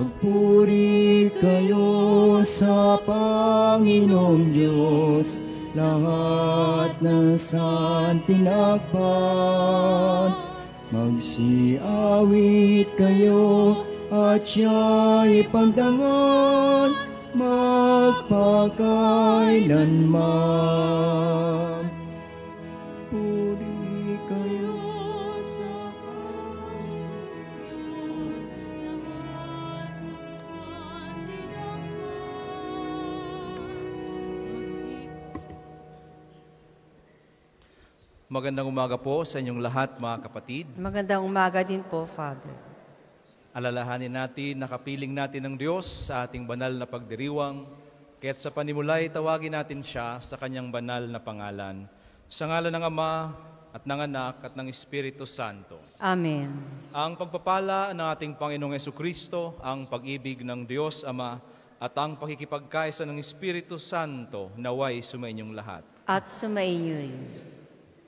Magpuri kayo sa Panginoong Diyos, lahat ng santinakpan. Magsiawit kayo at siya'y pagdangal magpakailanman. Puri kayo sa Panginoong Diyos, lahat ng santinakpan. Magandang umaga po sa inyong lahat, mga kapatid. Magandang umaga din po, Father. Alalahanin natin, nakapiling natin ng Diyos sa ating banal na pagdiriwang, kaya't sa panimulay tawagin natin siya sa kanyang banal na pangalan. Sa ngalan ng Ama at ng Anak at ng Espiritu Santo. Amen. Ang pagpapala ng ating Panginoong Jesucristo, ang pag-ibig ng Diyos Ama, at ang pakikipagkaisa ng Espiritu Santo naway sumainyong lahat. At sumainyo rin.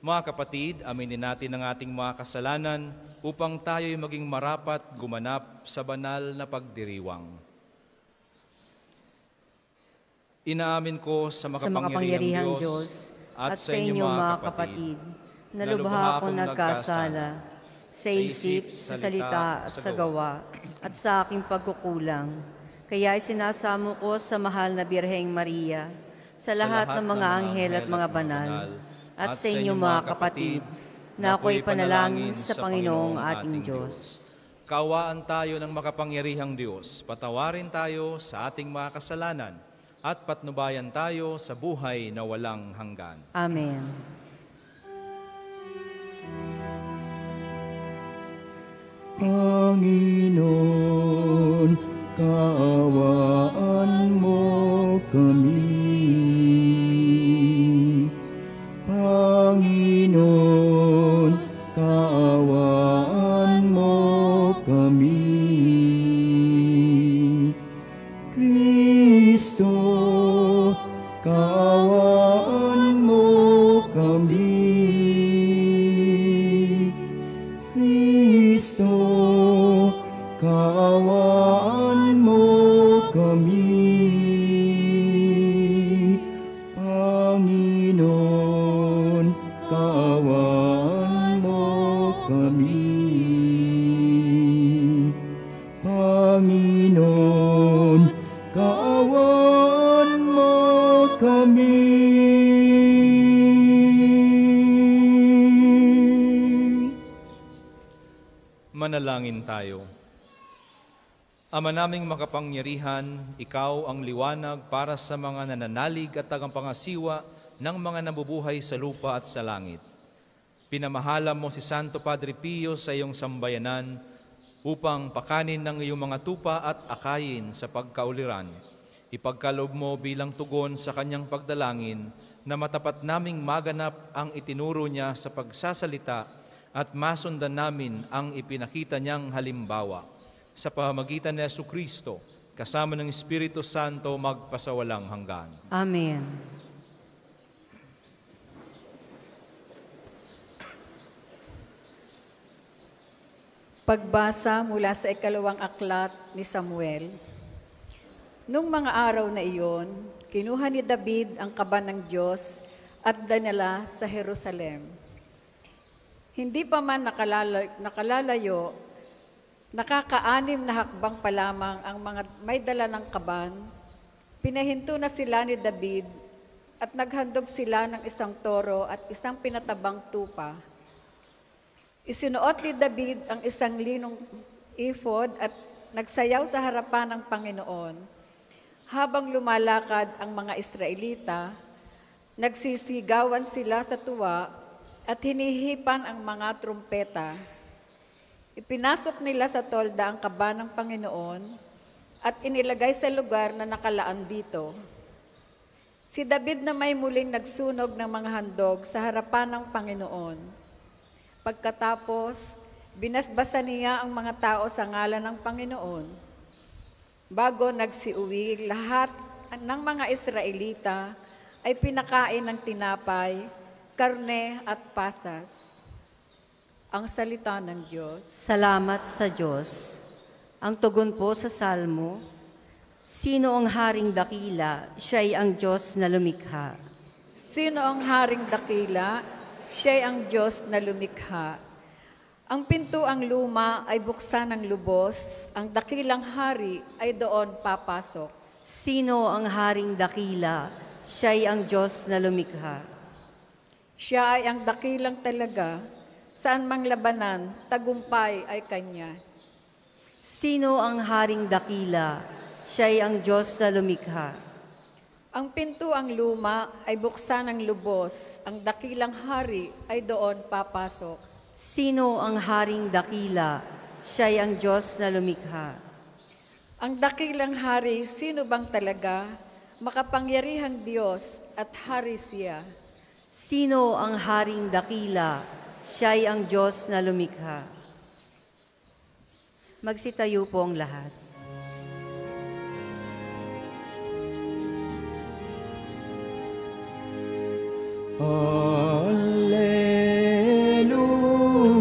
Mga kapatid, aminin natin ang ating mga kasalanan upang tayo'y maging marapat gumanap sa banal na pagdiriwang. Inaamin ko sa makapangyarihang Diyos at sa inyo mga kapatid, na lubha akong nagkasala sa isip, sa salita at sa gawa, at sa aking pagkukulang. Kaya isinasamo ko sa mahal na Birheng Maria, sa lahat ng mga anghel at mga banal, at sa inyo mga kapatid, na ako'y panalangin sa Panginoong ating Diyos. Kaawaan tayo ng makapangyarihang Diyos, patawarin tayo sa ating mga kasalanan, at patnubayan tayo sa buhay na walang hanggan. Amen. Panginoon, kaawaan mo kami. Panginoon, kaawaan mo kami. Kristo, kaawaan mo kami. Kristo, kaawaan mo kami. Panginoon, kaawaan mo kami. Panginoon, kaawaan mo kami. Manalangin tayo. Ama naming makapangyarihan, ikaw ang liwanag para sa mga nananalig at tagapangasiwa ng mga nabubuhay sa lupa at sa langit. Pinamahala mo si Santo Padre Pio sa iyong sambayanan upang pakanin ng iyong mga tupa at akayin sa pagkauliran. Ipagkaloob mo bilang tugon sa kanyang pagdalangin na matapat naming maganap ang itinuro niya sa pagsasalita at masundan namin ang ipinakita niyang halimbawa. Sa pamamagitan ni Jesucristo, kasama ng Espiritu Santo, magpasawalang hanggan. Amen. Pagbasa mula sa ikalawang aklat ni Samuel. Nung mga araw na iyon, kinuha ni David ang kaban ng Diyos at dinala sa Jerusalem. Hindi pa man nakalalayo, nakaka-6 na hakbang pa lamang ang mga may dala ng kaban. Pinahinto na sila ni David at naghandog sila ng isang toro at isang pinatabang tupa. Isinuot ni David ang isang linong ephod at nagsayaw sa harapan ng Panginoon. Habang lumalakad ang mga Israelita, nagsisigawan sila sa tuwa at hinihipan ang mga trumpeta. Ipinasok nila sa tolda ang kaban ng Panginoon at inilagay sa lugar na nakalaan dito. Si David na may muling nagsunog ng mga handog sa harapan ng Panginoon. Pagkatapos, binasbasan niya ang mga tao sa ngalan ng Panginoon. Bago nagsiuwi, lahat ng mga Israelita ay pinakain ng tinapay, karne at pasas. Ang salita ng Diyos. Salamat sa Diyos. Ang tugon po sa Salmo, sino ang haring dakila, siya'y ang Diyos na lumikha. Sino ang haring dakila? Siya'y ang Diyos na lumikha. Ang pintuang luma ay buksan ng lubos, ang dakilang hari ay doon papasok. Sino ang haring dakila, siya'y ang Diyos na lumikha. Siya ay ang dakilang talaga, saan mang labanan, tagumpay ay kanya. Sino ang haring dakila, siya'y ang Diyos na lumikha. Ang pintuang luma ay buksan ng lubos, ang dakilang hari ay doon papasok. Sino ang haring dakila, siya'y ang Diyos na lumikha. Ang dakilang hari, sino bang talaga? Makapangyarihang Diyos at hari siya. Sino ang haring dakila, siya'y ang Diyos na lumikha. Magsitayo po ang lahat.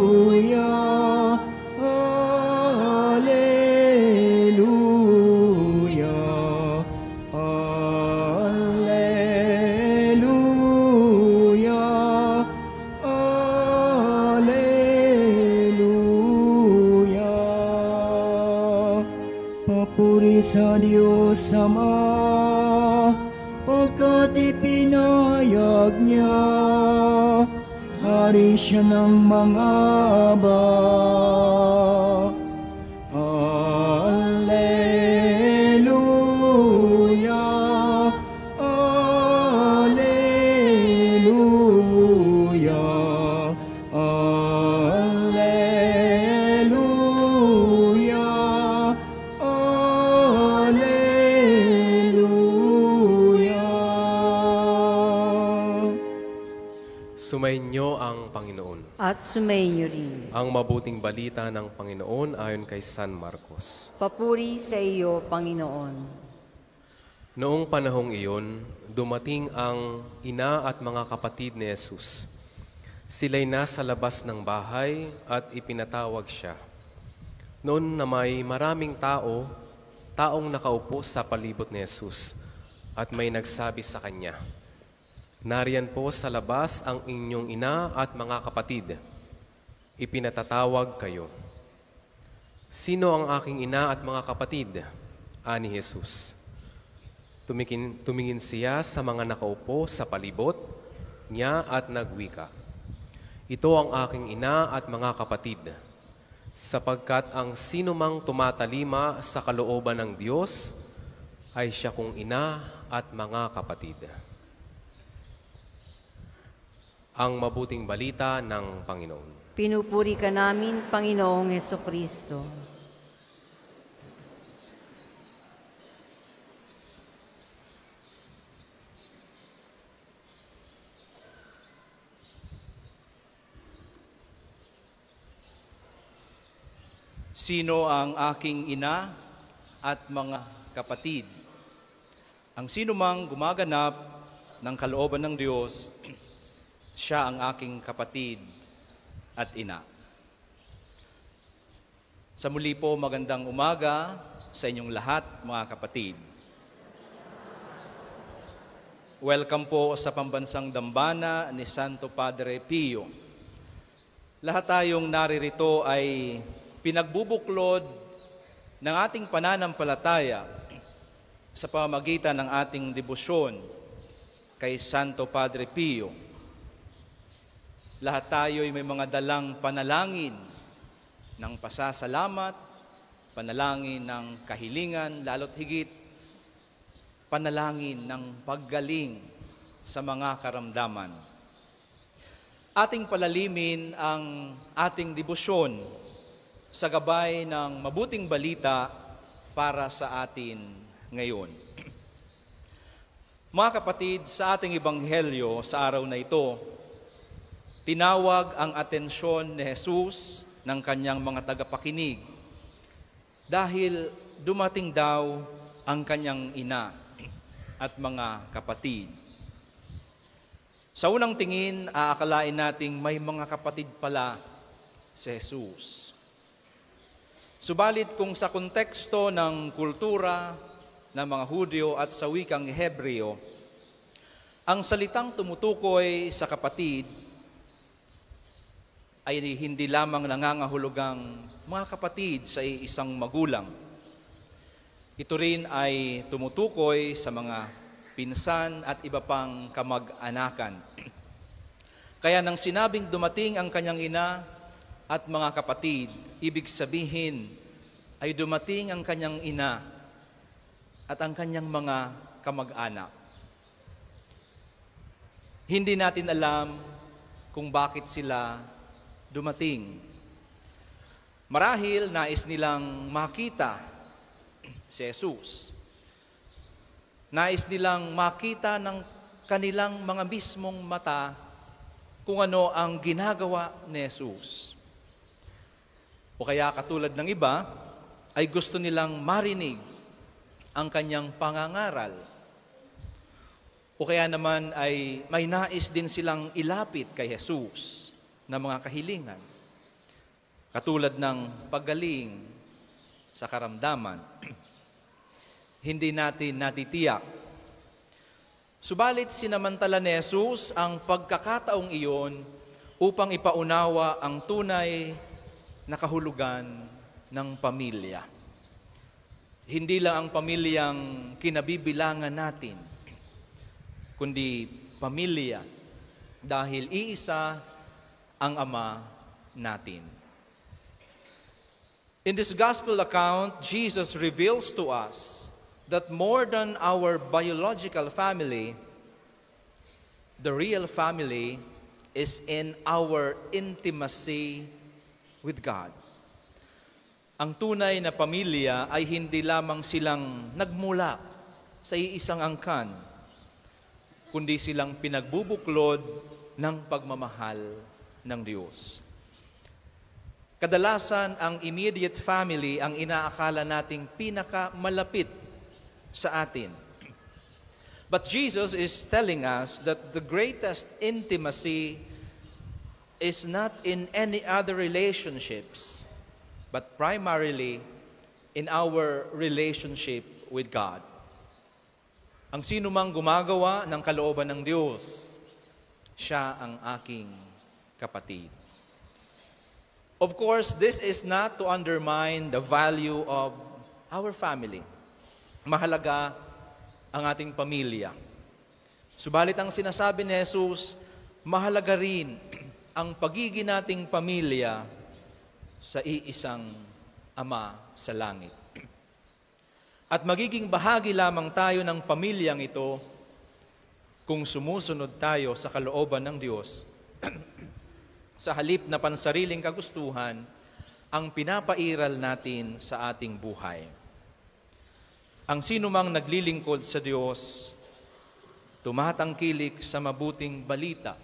Alleluia, alleluia, alleluia, alleluia. Papuri sa Diyos Ama, pagkat ipinahayag niya, hari siya ng mga aba. Alleluia, alleluia, alleluia, alleluia. Sumainyo ang Panginoon. At sumainyo rin. Ang mabuting balita ng Panginoon ayon kay San Marcos. Papuri sa iyo, Panginoon. Noong panahong iyon, dumating ang ina at mga kapatid ni Jesus. Sila'y nasa labas ng bahay at ipinatawag siya. Noon na may maraming taong nakaupo sa palibot ni Jesus, at may nagsabi sa kanya, "Nariyan po sa labas ang inyong ina at mga kapatid. Ipinatatawag kayo." "Sino ang aking ina at mga kapatid?" ani Jesus. Tumingin siya sa mga nakaupo sa palibot niya at nagwika, "Ito ang aking ina at mga kapatid, sapagkat ang sinumang tumatalima sa kalooban ng Diyos ay siya kong ina at mga kapatid." Ang mabuting balita ng Panginoon. Pinupuri ka namin, Panginoong Hesukristo. Sino ang aking ina at mga kapatid? Ang sinumang gumaganap ng kalooban ng Diyos, siya ang aking kapatid at ina. Sa muli po, magandang umaga sa inyong lahat, mga kapatid. Welcome po sa pambansang dambana ni Santo Padre Pio. Lahat tayong naririto ay pinagbubuklod ng ating pananampalataya sa pamamagitan ng ating debosyon kay Santo Padre Pio. Lahat tayo ay may mga dalang panalangin ng pasasalamat, panalangin ng kahilingan, lalo't higit panalangin ng paggaling sa mga karamdaman. Ating palalimin ang ating debosyon sa gabay ng mabuting balita para sa atin ngayon. Mga kapatid, sa ating ebanghelyo sa araw na ito, tinawag ang atensyon ni Jesus ng kanyang mga tagapakinig dahil dumating daw ang kanyang ina at mga kapatid. Sa unang tingin, aakalain nating may mga kapatid pala si Jesus. Subalit kung sa konteksto ng kultura ng mga Hudyo at sa wikang Hebreo, ang salitang tumutukoy sa kapatid ay hindi lamang nangangahulugang mga kapatid sa isang magulang. Ito rin ay tumutukoy sa mga pinsan at iba pang kamag-anakan. Kaya nang sinabing dumating ang kanyang ina at mga kapatid, ibig sabihin ay dumating ang kanyang ina at ang kanyang mga kamag-anak. Hindi natin alam kung bakit sila dumating. Marahil nais nilang makita si Jesus. Nais nilang makita ng kanilang mga mismong mata kung ano ang ginagawa ni Jesus. O kaya katulad ng iba, ay gusto nilang marinig ang kanyang pangangaral. O kaya naman ay may nais din silang ilapit kay Jesus na mga kahilingan. Katulad ng paggaling sa karamdaman. Hindi natin natitiyak. Subalit sinamantala ni Jesus ang pagkakataong iyon upang ipaunawa ang tunay na kahulugan ng pamilya. Hindi lang ang pamilyang kinabibilangan natin, kundi pamilya dahil iisa ang Ama natin. In this gospel account, Jesus reveals to us that more than our biological family, the real family is in our intimacy with God. Ang tunay na pamilya ay hindi lamang silang nagmula sa iisang angkan, kundi silang pinagbubuklod ng pagmamahal ng Diyos. Kadalasan, ang immediate family ang inaakala nating pinakamalapit sa atin. But Jesus is telling us that the greatest intimacy is not in any other relationships, but primarily in our relationship with God. Ang sino mang gumagawa ng kalooban ng Diyos, siya ang aking kapatid. Of course, this is not to undermine the value of our family. Mahalaga ang ating pamilya. Subalit ang sinasabi ni Jesus, mahalaga rin ang pagiging nating pamilya sa iisang Ama sa langit. At magiging bahagi lamang tayo ng pamilyang ito kung sumusunod tayo sa kalooban ng Diyos sa halip na pansariling kagustuhan ang pinapairal natin sa ating buhay. Ang sinumang naglilingkod sa Diyos, tumatangkilik sa mabuting balita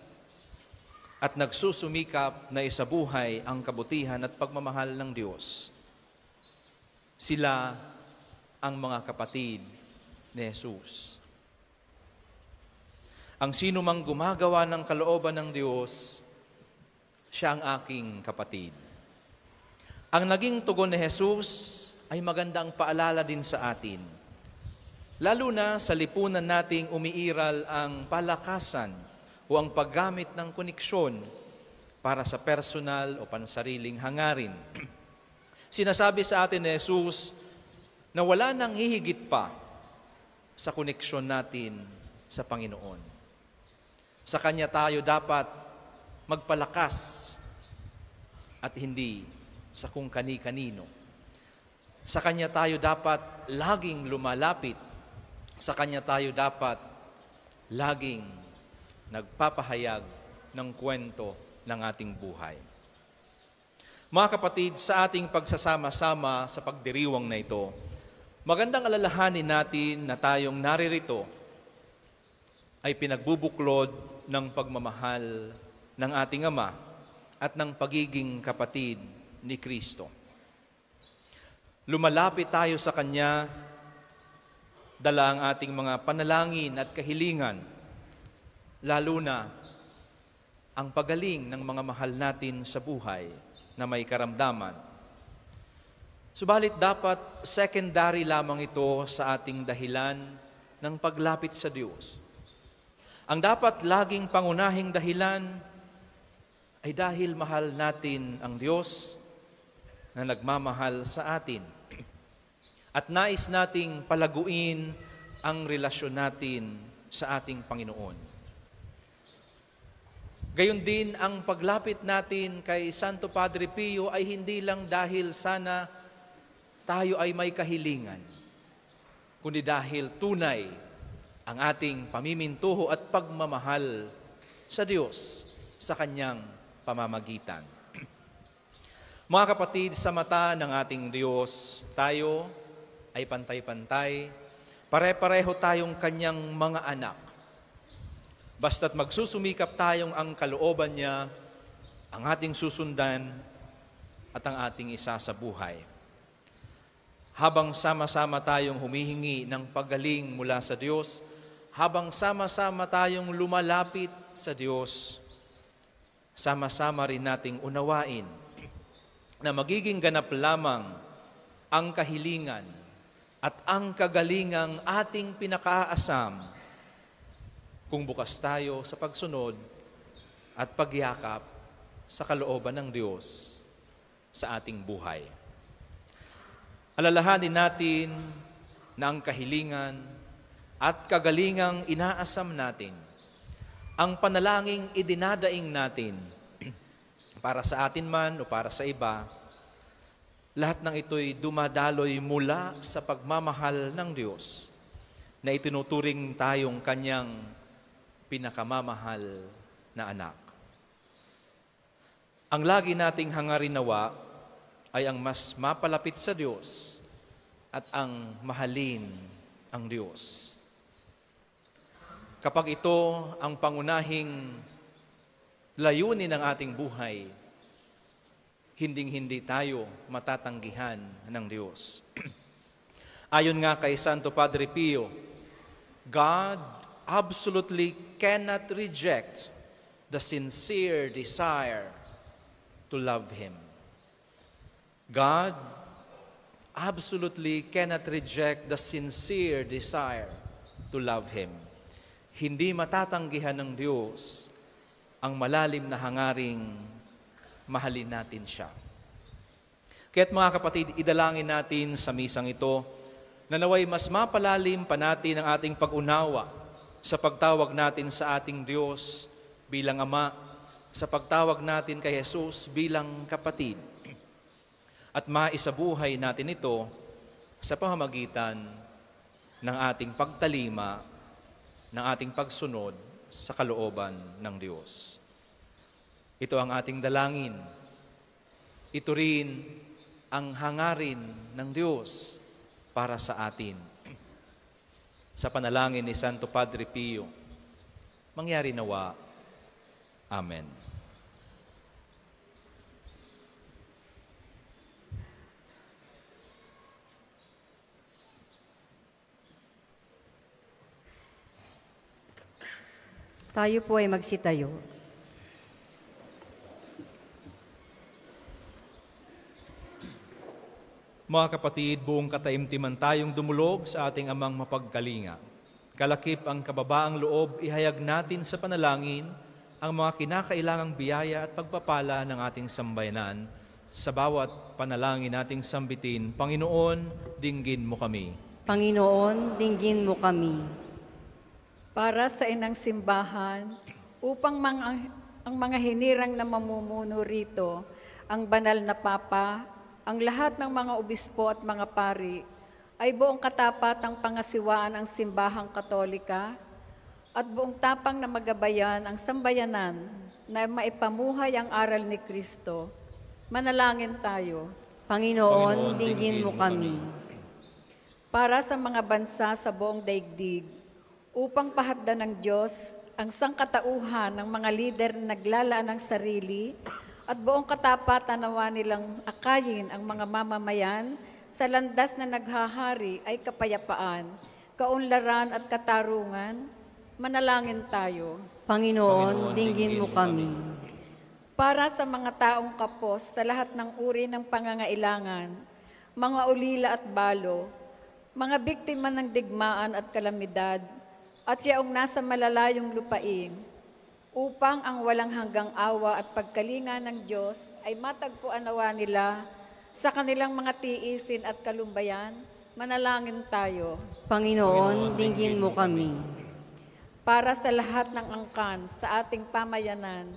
at nagsusumikap na isabuhay ang kabutihan at pagmamahal ng Diyos. Sila ang mga kapatid ni Jesus. Ang sinumang gumagawa ng kalooban ng Diyos, siya ang aking kapatid. Ang naging tugon ni Jesus ay magandang paalala din sa atin. Lalo na sa lipunan nating umiiral ang palakasan o ang paggamit ng koneksyon para sa personal o pansariling hangarin. Sinasabi sa atin ni Jesus na wala nang hihigit pa sa koneksyon natin sa Panginoon. Sa Kanya tayo dapat magpalakas at hindi sa kung kani-kanino. Sa Kanya tayo dapat laging lumalapit. Sa Kanya tayo dapat laging nagpapahayag ng kwento ng ating buhay. Mga kapatid, sa ating pagsasama-sama sa pagdiriwang na ito, magandang alalahanin natin na tayong naririto ay pinagbubuklod ng pagmamahal ng ating Ama at ng pagiging kapatid ni Kristo. Lumalapit tayo sa Kanya, dala ang ating mga panalangin at kahilingan, lalo na ang pagaling ng mga mahal natin sa buhay na may karamdaman. Subalit dapat secondary lamang ito sa ating dahilan ng paglapit sa Diyos. Ang dapat laging pangunahing dahilan ay dahil mahal natin ang Diyos na nagmamahal sa atin. At nais nating palaguin ang relasyon natin sa ating Panginoon. Gayon din ang paglapit natin kay Santo Padre Pio ay hindi lang dahil sana tayo ay may kahilingan, kundi dahil tunay ang ating pamimintuho at pagmamahal sa Diyos sa Kanyang pamamagitan. Mga kapatid, sa mata ng ating Diyos, tayo ay pantay-pantay, pare-pareho tayong Kanyang mga anak. Basta't magsusumikap tayong ang kalooban niya, ang ating susundan at ang ating isasabuhay. Habang sama-sama tayong humihingi ng paggaling mula sa Diyos, habang sama-sama tayong lumalapit sa Diyos, sama-sama rin nating unawain na magiging ganap lamang ang kahilingan at ang kagalingang ating pinakaasam kung bukas tayo sa pagsunod at pagyakap sa kalooban ng Diyos sa ating buhay. Alalahanin natin na ang kahilingan at kagalingang inaasam natin, ang panalangin idinadaing natin para sa atin man o para sa iba, lahat ng ito'y dumadaloy mula sa pagmamahal ng Diyos na itinuturing tayong Kanyang pinakamamahal na anak. Ang lagi nating hangarin nawa ay ang mas mapalapit sa Diyos at ang mahalin ang Diyos. Kapag ito ang pangunahing layunin ng ating buhay, hinding-hindi tayo matatanggihan ng Diyos. Ayon nga kay Santo Padre Pio, God absolutely cannot reject the sincere desire to love Him. God absolutely cannot reject the sincere desire to love Him. Hindi matatanggihan ng Diyos ang malalim na hangaring mahalin natin Siya. Kaya't mga kapatid, idalangin natin sa misang ito na naway mas mapalalim pa natin ang ating pag-unawa sa pagtawag natin sa ating Diyos bilang Ama, sa pagtawag natin kay Jesus bilang kapatid. At maisabuhay natin ito sa pamamagitan ng ating pagtalima, ng ating pagsunod sa kalooban ng Diyos. Ito ang ating dalangin. Ito rin ang hangarin ng Diyos para sa atin. Sa panalangin ni Santo Padre Pio, mangyari nawa. Amen. Tayo po ay magsitayo. Mga kapatid, buong kataimtiman tayong dumulog sa ating amang mapagkalinga. Kalakip ang kababaang loob, ihayag natin sa panalangin ang mga kinakailangang biyaya at pagpapala ng ating sambayanan. Sa bawat panalangin nating sambitin, Panginoon, dinggin mo kami. Panginoon, dinggin mo kami. Para sa inang simbahan, upang ang mga hinirang na mamumuno rito, ang banal na Papa, ang lahat ng mga obispo at mga pari, ay buong katapatang pangasiwaan ang simbahang Katolika at buong tapang na magabayan ang sambayanan na maipamuhay ang aral ni Kristo. Manalangin tayo. Panginoon, dinggin mo kami. Para sa mga bansa sa buong daigdig, upang pahadlan ng Diyos ang sangkatauhan ng mga lider na naglalaan ng sarili at buong katapatan nawa nilang akayin ang mga mamamayan sa landas na naghahari ay kapayapaan, kaunlaran at katarungan. Manalangin tayo. Panginoon, dinggin mo kami. Para sa mga taong kapos sa lahat ng uri ng pangangailangan, mga ulila at balo, mga biktima ng digmaan at kalamidad, at yaong nasa malalayong lupain, upang ang walang hanggang awa at pagkalinga ng Diyos ay matagpuan nawa nila sa kanilang mga tiisin at kalumbayan. Manalangin tayo. Panginoon, dinggin mo kami. Para sa lahat ng angkan sa ating pamayanan,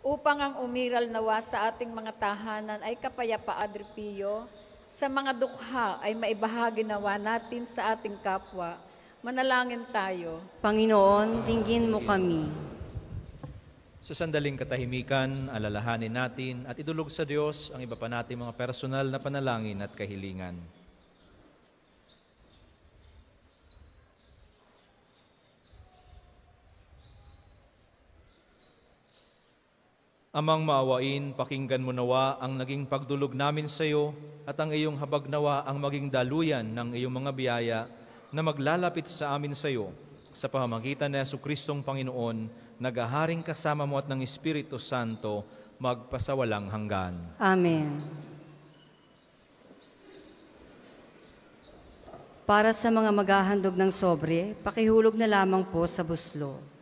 upang ang umiral nawa sa ating mga tahanan ay kapayapaan, Padre Pio, sa mga dukha ay maibahagi nawa natin sa ating kapwa. Manalangin tayo. Panginoon, dinggin mo kami. Sa sandaling katahimikan, alalahanin natin at idulog sa Diyos ang iba pa nating mga personal na panalangin at kahilingan. Amang maawain, pakinggan mo nawa ang naging pagdulog namin sa iyo at ang iyong habag nawa ang maging daluyan ng iyong mga biyaya na maglalapit sa amin sa iyo sa pamamagitan ni Jesucristong Panginoon, naghaharing kasama mo at ng Espiritu Santo, magpasawalang hanggan. Amen. Para sa mga maghahandog ng sobre, pakihulog na lamang po sa buslo.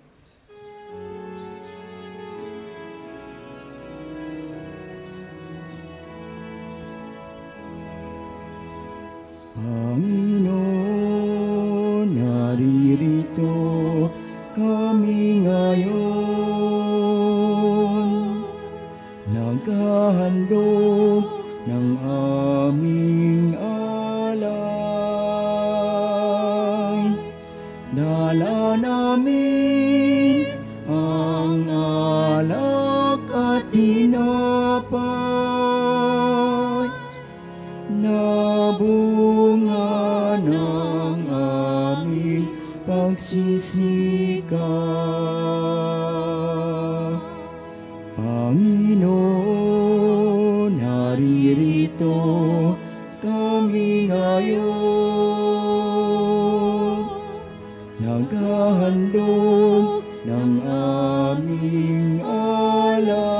Panginoon, naririto kami ngayon, naghahandog ng aming alay. Dala namin ang alak at tinapay na bunga ng aming pagsisikap. Panginoon, naririto kami ngayon, naghahandog ng aming alay.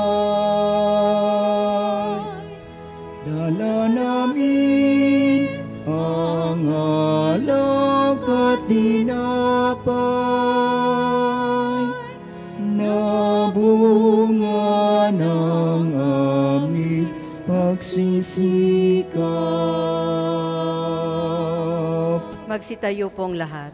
Dala namin ang alak at tinapay na bunga ng aming pagsisikap. Magsitayo pong lahat.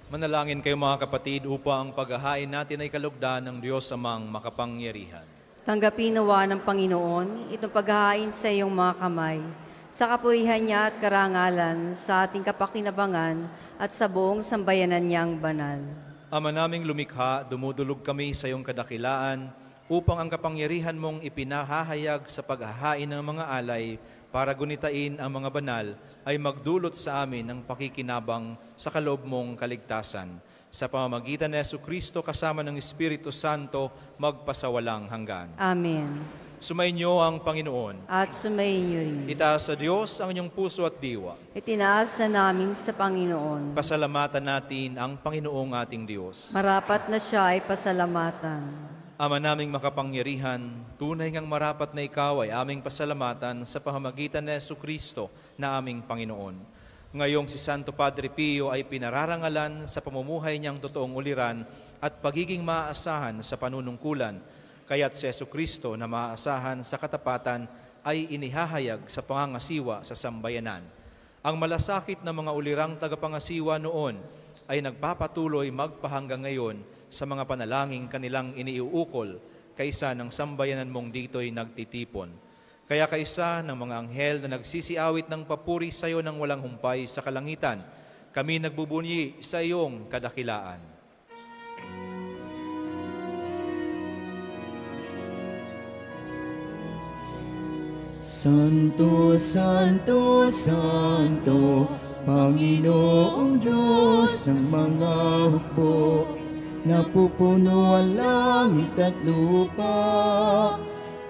Manalangin kayo mga kapatid upang ang paghahain natin ay kalugdan ng Diyos amang makapangyarihan. Tanggapin nawa ng Panginoon itong paghahain sa iyong mga kamay, sa kapurihan niya at karangalan, sa ating kapakinabangan at sa buong sambayanan niyang banal. Ama naming lumikha, dumudulog kami sa iyong kadakilaan upang ang kapangyarihan mong ipinahahayag sa paghahain ng mga alay para gunitain ang mga banal ay magdulot sa amin ng pakikinabang sa kaloob mong kaligtasan. Sa pamamagitan ni Jesucristo kasama ng Espiritu Santo, magpasawalang hanggan. Amen. Sumainyo ang Panginoon. At sumainyo rin. Itaas sa Diyos ang inyong puso at diwa. Itinaas na namin sa Panginoon. Pasalamatan natin ang Panginoong ating Diyos. Marapat na siya ay pasalamatan. Ama naming makapangyarihan, tunay ngang marapat na ikaw ay aming pasalamatan sa pamamagitan ni Jesucristo na aming Panginoon. Ngayong si Santo Padre Pio ay pinararangalan sa pamumuhay niyang totoong uliran at pagiging maaasahan sa panunungkulan, kaya't si Jesucristo na maaasahan sa katapatan ay inihahayag sa pangangasiwa sa sambayanan. Ang malasakit na mga ulirang tagapangasiwa noon ay nagpapatuloy magpahanggang ngayon sa mga panalangin kanilang iniuukol kaysa ng sambayanan mong dito'y nagtitipon. Kaya kaisa ng mga anghel na nagsisiawit ng papuri sa iyo ng walang humpay sa kalangitan, kami nagbubunyi sa iyong kadakilaan. Santo, Santo, Santo, Panginoong Diyos ng mga hukbo, napupuno ang langit at lupa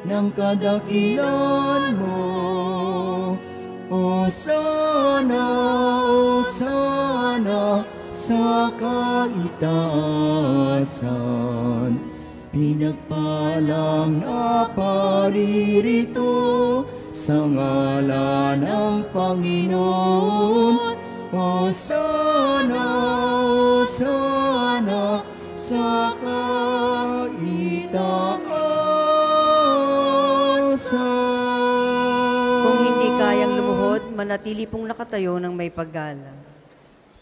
ng kadakilan mo. O sana sa kaitaasan, pinagpalang na paririto sa ngalan ng Panginoon. Hosana, Hosana sa kaitaasan. Kung hindi kayang lumuhod, manatili pong nakatayo ng may paggalang.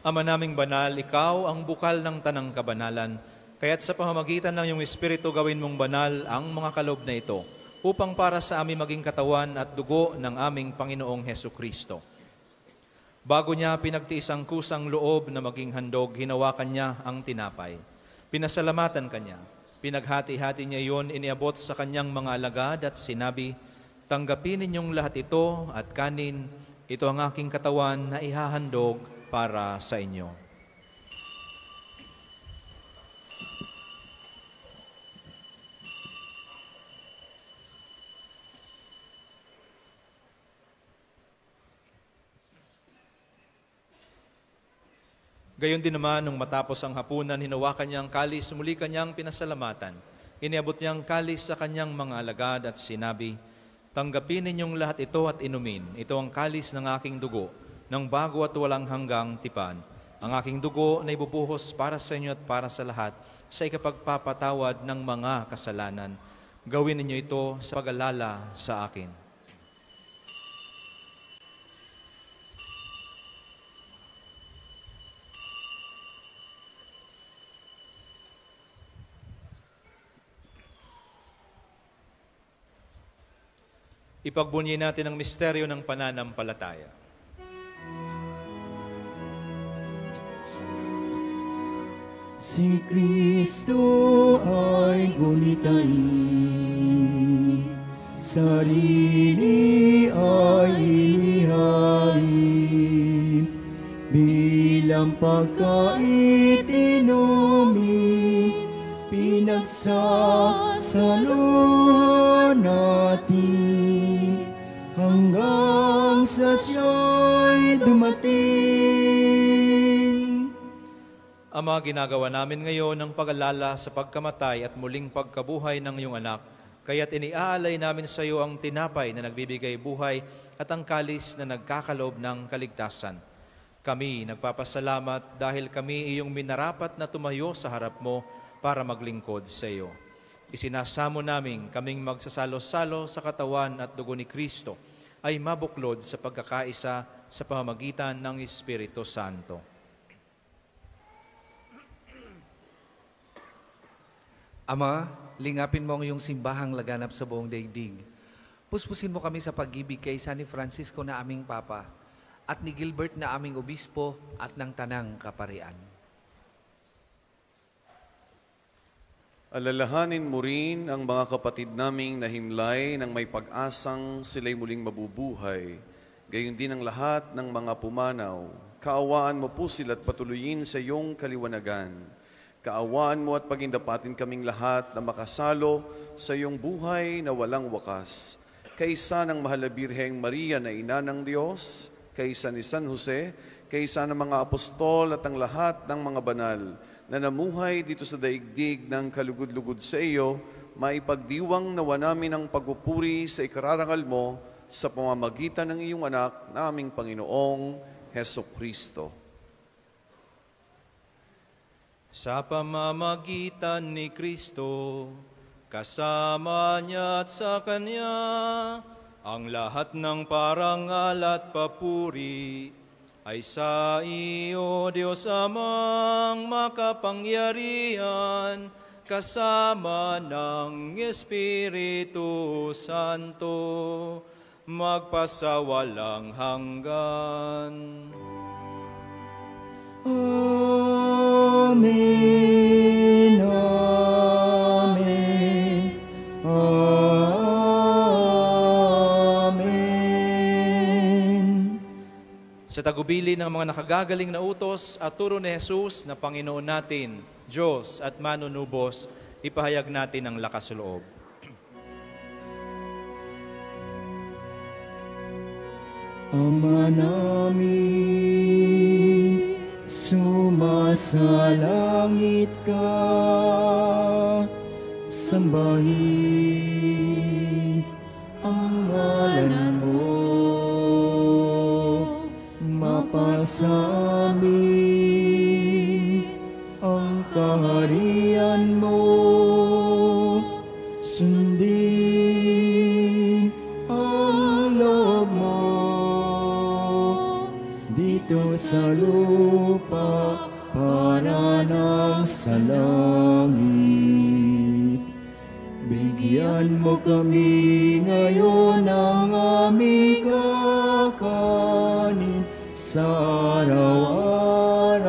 Ama naming banal, ikaw ang bukal ng tanang kabanalan, kaya't sa pamamagitan ng iyong Espiritu gawin mong banal ang mga kaloob na ito, upang para sa amin maging katawan at dugo ng aming Panginoong Hesukristo. Bago niya pinagtiis ang kusang loob na maging handog, hinawakan niya ang tinapay. Pinasalamatan kanya. Pinaghati-hati niya iyon, iniabot sa kanyang mga alagad at sinabi, "Tanggapin ninyong lahat ito at kanin, ito ang aking katawan na ihahandog para sa inyo." Gayon din naman, nung matapos ang hapunan, hinawakan niya ang kalis, muli kanyang pinasalamatan. Iniabot niya ang kalis sa kanyang mga alagad at sinabi, "Tanggapin ninyong lahat ito at inumin. Ito ang kalis ng aking dugo, ng bago at walang hanggang tipan. Ang aking dugo na ibubuhos para sa inyo at para sa lahat sa ikapagpapatawad ng mga kasalanan. Gawin ninyo ito sa pag-alala sa akin." Ipagbunyi natin ang misteryo ng pananampalataya. Si Kristo ay gunitain, sarili ay inihain, bilang pagkait inumin, pinagsasaluhan natin, hanggang sa siya'y dumating. Ama, ginagawa namin ngayon ang pag-alala sa pagkamatay at muling pagkabuhay ng iyong anak, kaya't iniaalay namin sa iyo ang tinapay na nagbibigay buhay at ang kalis na nagkakaloob ng kaligtasan. Kami nagpapasalamat dahil kami iyong minarapat na tumayo sa harap mo para maglingkod sa iyo. Isinasamo namin kaming magsasalo-salo sa katawan at dugo ni Kristo ay mabuklod sa pagkakaisa sa pamamagitan ng Espiritu Santo. Ama, lingapin mo ang iyong simbahang laganap sa buong daigdig. Puspusin mo kami sa pag-ibig kay San Francisco na aming Papa at ni Gilbert na aming Obispo at ng Tanang Kaparian. Alalahanin mo rin ang mga kapatid naming nahimlay ng may pag-asang sila'y muling mabubuhay. Gayon din ang lahat ng mga pumanaw. Kaawaan mo po sila at patuloyin sa iyong kaliwanagan. Kaawaan mo at pagindapatin kaming lahat na makasalo sa iyong buhay na walang wakas. Kaisa ng mahal na Birheng Maria na ina ng Diyos, kaisa ni San Jose, kaisa ng mga apostol at ang lahat ng mga banal na namuhay dito sa daigdig ng kalugod-lugod sa iyo, maipagdiwang nawa namin ang pagpupuri sa ikararangal mo sa pamamagitan ng iyong anak na aming Panginoong Hesukristo. Sa pamamagitan ni Kristo, kasama niya at sa Kanya, ang lahat ng parangal at papuri ay sa iyo, Diyos Amang makapangyarihan, kasama ng Espiritu Santo, magpasawalang hanggan. Amen, amen, amen. Sa tagubili ng mga nakagagaling na utos at turo ni Jesus na Panginoon natin, Diyos at manunubos, ipahayag natin ang lakas loob. Ama namin, sumasalangit ka, sambahin ang ngalan mo, sa amin ang kaharian mo, sundin ang loob mo dito sa lupa para nang sa langit. Bigyan mo kami ngayon ng aming kakanin sa araw-araw,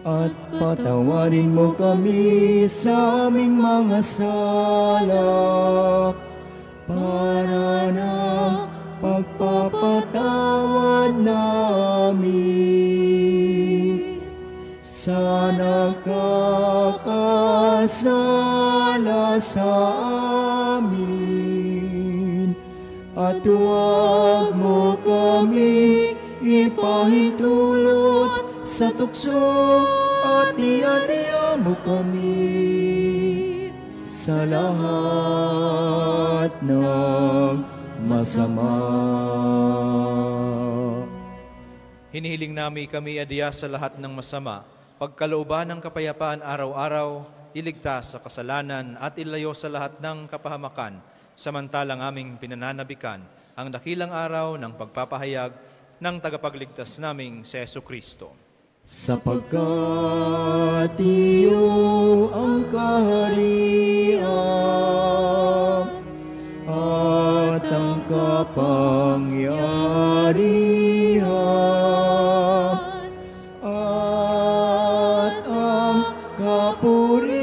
at patawarin mo kami sa aming mga sala para ng pagpapatawad namin sa nagkakasala sa amin, at huwag mo kami ipahintulot sa tukso, at iadya mo kami sa lahat ng masama. Hinihiling namin kami adya sa lahat ng masama, pagkalooban ng kapayapaan araw-araw, iligtas sa kasalanan at ilayo sa lahat ng kapahamakan, samantalang aming pinananabikan ang dakilang araw ng pagpapahayag ng tagapagligtas naming si Jesucristo. Sapagkat iyo ang kaharian at ang kapangyarihan at ang kapurihan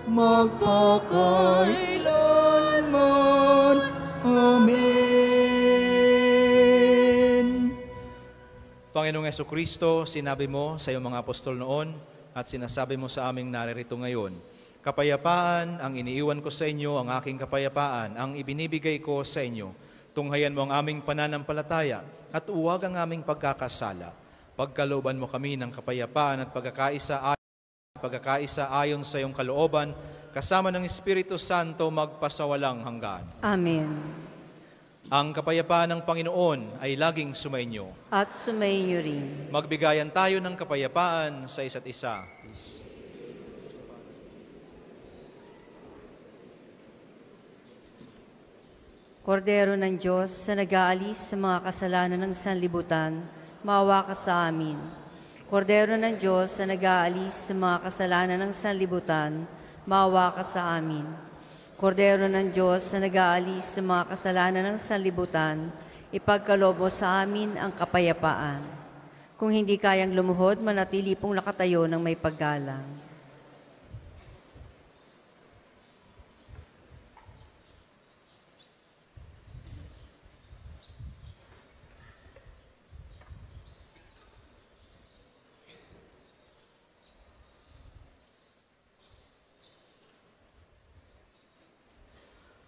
magpakailanman. Amen. Panginoong Jesucristo, sinabi mo sa iyong mga apostol noon at sinasabi mo sa aming naririto ngayon, kapayapaan ang iniiwan ko sa inyo, ang aking kapayapaan ang ibinibigay ko sa inyo. Tunghayan mo ang aming pananampalataya at uwag ang aming pagkakasala. Pagkalooban mo kami ng kapayapaan at pagkakaisa ayon sa iyong kalooban, kasama ng Espiritu Santo magpasawalang hanggan. Amen. Ang kapayapaan ng Panginoon ay laging sumainyo. At sumainyo rin. Magbigayan tayo ng kapayapaan sa isa't isa. Kordero ng Diyos, sa nag-aalis sa mga kasalanan ng sanlibutan, maawa ka sa amin. Kordero ng Diyos, sa nag-aalis sa mga kasalanan ng sanlibutan, maawa ka sa amin. Kordero ng Diyos, na nag-aalis sa mga kasalanan ng sanlibutan, ipagkaloob mo sa amin ang kapayapaan. Kung hindi kayang lumuhod, manatili pong nakatayo ng may paggalang.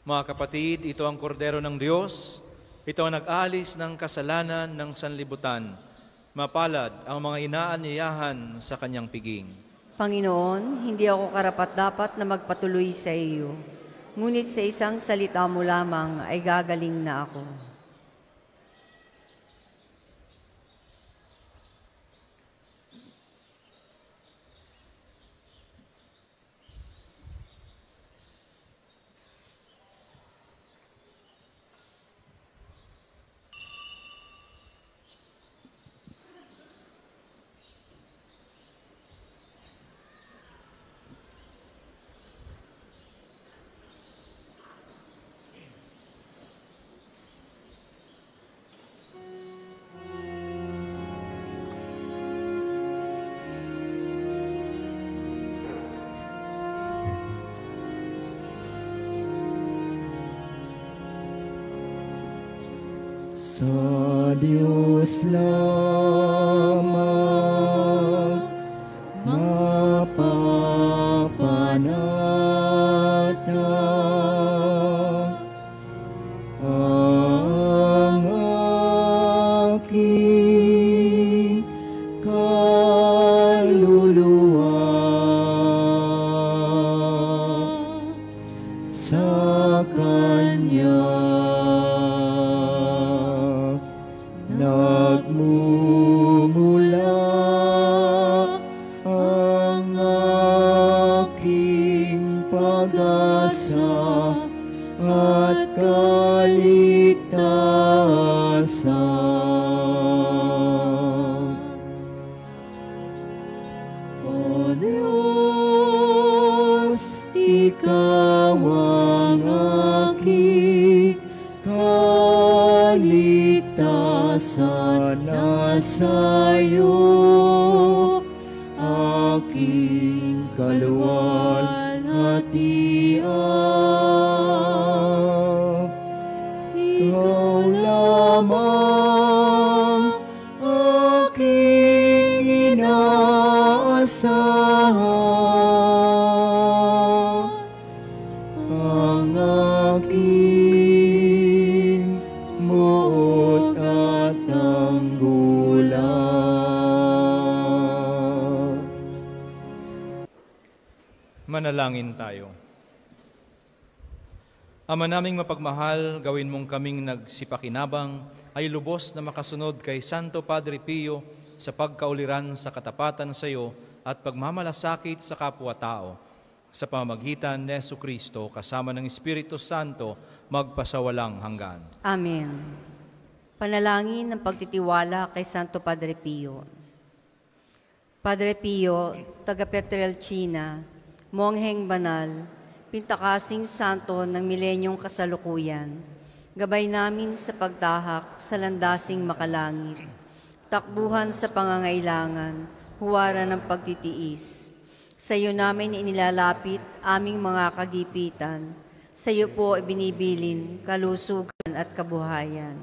Mga kapatid, ito ang kordero ng Diyos. Ito ang nag-aalis ng kasalanan ng sanlibutan. Mapalad ang mga inaanyayahan sa kanyang piging. Panginoon, hindi ako karapat-dapat na magpatuloy sa iyo. Ngunit sa isang salita mo lamang ay gagaling na ako. Sa Diyos lamang mapapanatag ang aking kaluluwa. Sa Kanya kaligtasan. O Diyos, Ikaw ang aking kaligtasan, nasa iyo aking kaluwalhatian. Ikaw lamang aking inaasahan, ang aking muot at tanggulan. Manalangin tayo. Ama naming mapagmahal, gawin mong kaming nagsipakinabang ay lubos na makasunod kay Santo Padre Pio sa pagkauliran sa katapatan sa iyo at pagmamalasakit sa kapwa-tao. Sa pamamagitan ni Jesucristo kasama ng Espiritu Santo, magpasawalang hanggan. Amen. Panalangin ng pagtitiwala kay Santo Padre Pio. Padre Pio, taga Pietrelcina, mongheng banal, pintakasing santo ng milenyong kasalukuyan, gabay namin sa pagtahak sa landasing makalangit, takbuhan sa pangangailangan, huwara ng pagtitiis. Sa iyo namin inilalapit aming mga kagipitan, sa iyo po ibinibilin kalusugan at kabuhayan.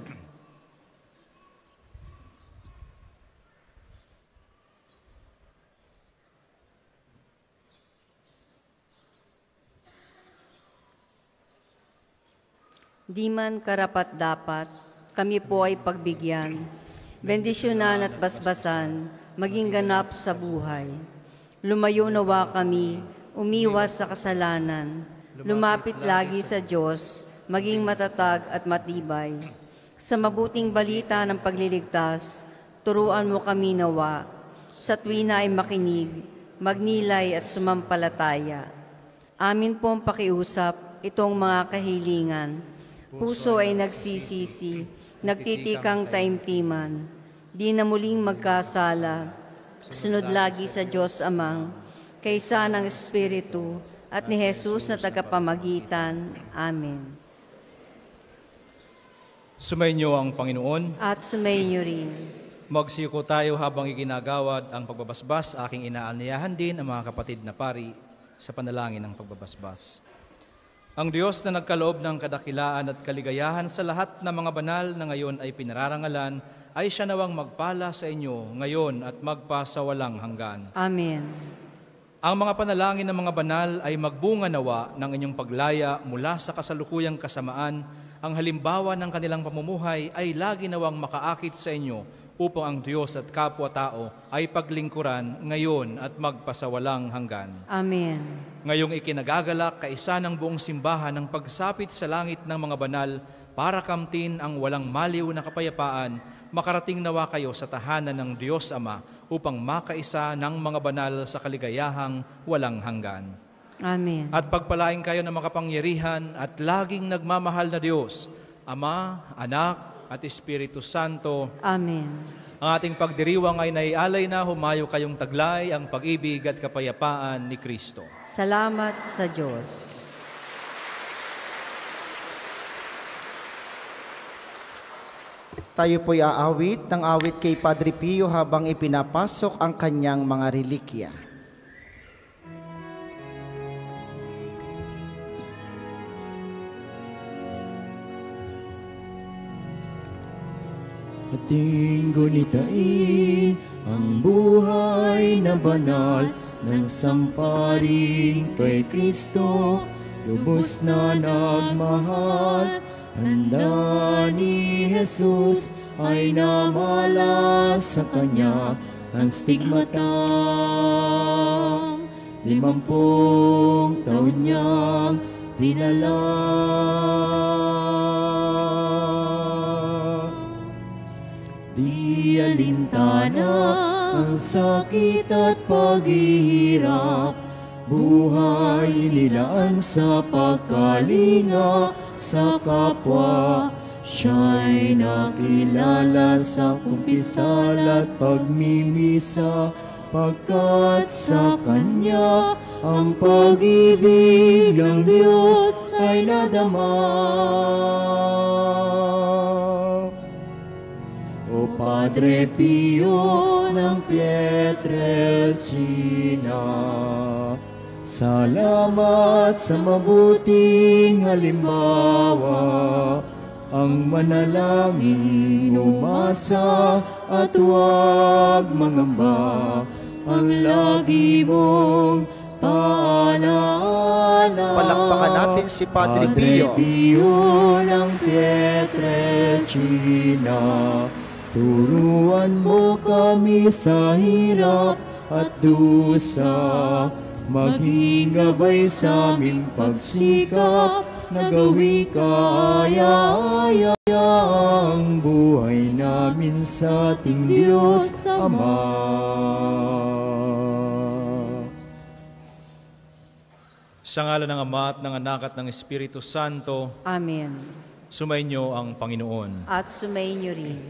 Di man karapat-dapat, kami po ay pagbigyan, bendisyonan at basbasan, maging ganap sa buhay. Lumayo nawa kami, umiwas sa kasalanan, lumapit lagi sa Diyos, maging matatag at matibay. Sa mabuting balita ng pagliligtas, turuan mo kami nawa, sa tuwina ay makinig, magnilay at sumampalataya. Amin pong pakiusap itong mga kahilingan. Puso ay nagsisisi, nagtitikang taimtiman, di na muling magkasala, sunod lagi sa Diyos Amang, kaysa ng Espiritu at ni Jesus na tagapamagitan. Amen. Sumainyo ang Panginoon. At sumainyo rin. Magsiyuko tayo habang iginagawad ang pagbabasbas. Aking inaanyayahan din ang mga kapatid na pari sa panalangin ng pagbabasbas. Ang Diyos na nagkaloob ng kadakilaan at kaligayahan sa lahat ng mga banal na ngayon ay pinararangalan, ay siya nawang magpala sa inyo ngayon at magpasawalang hanggan. Amen. Ang mga panalangin ng mga banal ay magbunga nawa ng inyong paglaya mula sa kasalukuyang kasamaan. Ang halimbawa ng kanilang pamumuhay ay lagi nawang makaakit sa inyo upang ang Diyos at kapwa-tao ay paglingkuran ngayon at magpasawalang hanggan. Amen. Ngayong ikinagagalak kaisa ng buong simbahan ng pagsapit sa langit ng mga banal para kamtin ang walang maliw na kapayapaan, makarating nawa kayo sa tahanan ng Diyos Ama upang makaisa ng mga banal sa kaligayahang walang hanggan. Amen. At pagpalain kayo ng makapangyarihan at laging nagmamahal na Diyos, Ama, Anak, at Espiritu Santo. Amen. Ang ating pagdiriwang ay naialay na humayo kayong taglay ang pag-ibig at kapayapaan ni Kristo. Salamat sa Diyos. Tayo po'y aawit ng awit kay Padre Pio habang ipinapasok ang kanyang mga relikya. Ating gunitain ang buhay na banal ng samparing kay Kristo, lubos na nagmahal. Tanda ni Jesus ay namalas sa kanya ang stigmatang 50 taon niyang dinala. Di alintana ang sakit at paghihirap, buhay nilaan sa pagkalinga, sa kapwa. Siya'y nakilala sa kumpisal at pagmimisa, pagkat sa Kanya ang pag-ibig ng Diyos ay nadama. O Padre Pio ng Pietrelcina, salamat sa mabuting halimbawa, ang manalangin, umasa at huwag mangamba, ang lagi mong paalaala. Palakpakan natin si Padre Pio. Padre Pio ng Pietrelcina, turuan mo kami sa hirap at dusa, maging gabay sa aming pagsikap, na gawi kaaya-aya ang buhay namin sa ating Diyos Ama. Sa ngalan ng Ama at ng Anak at ng Espiritu Santo, Amen. sumainyo ang Panginoon. At sumainyo rin.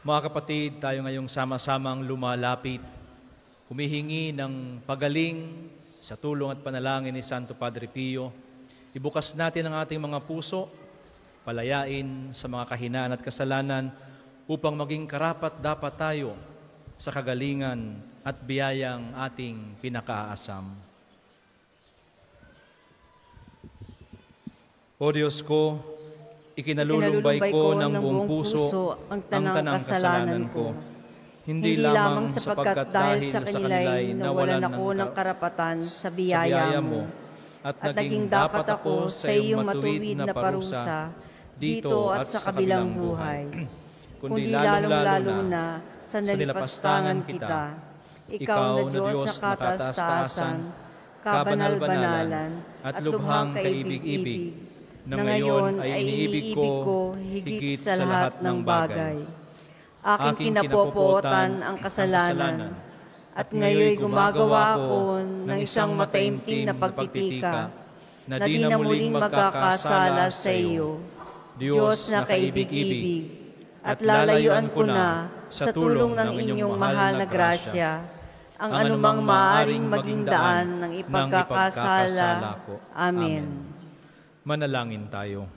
Mga kapatid, tayo ngayong sama-samang lumalapit, humihingi ng pagaling sa tulong at panalangin ni Santo Padre Pio. Ibukas natin ang ating mga puso, palayain sa mga kahinaan at kasalanan upang maging karapat-dapat tayo sa kagalingan at biyayang ating pinakaasam. O Diyos ko, ikinalulumbay ko ng buong puso ang tanang kasalanan ko. Hindi lamang sapagkat dahil sa kanila'y nawalan ako ng karapatan sa biyaya mo, at naging dapat ako sa iyong matuwid na parusa dito at sa kabilang buhay. Kundi lalong-lalo na sa nalipastangan kita, ikaw na Diyos na kataas-taasan, kabanal-banalan, at lubhang kaibig-ibig, na ngayon ay iniibig ko higit sa lahat ng bagay. Aking kinapopotan ang kasalanan, at ngayoy gumagawa ako ng isang mataimtim na pagtitika, na di na muling magkakasala sa iyo, Diyos na kaibig-ibig, at lalayuan ko na sa tulong ng inyong mahal na grasya ang anumang maaaring maging daan ng ipagkakasala. Amen. Manalangin tayo.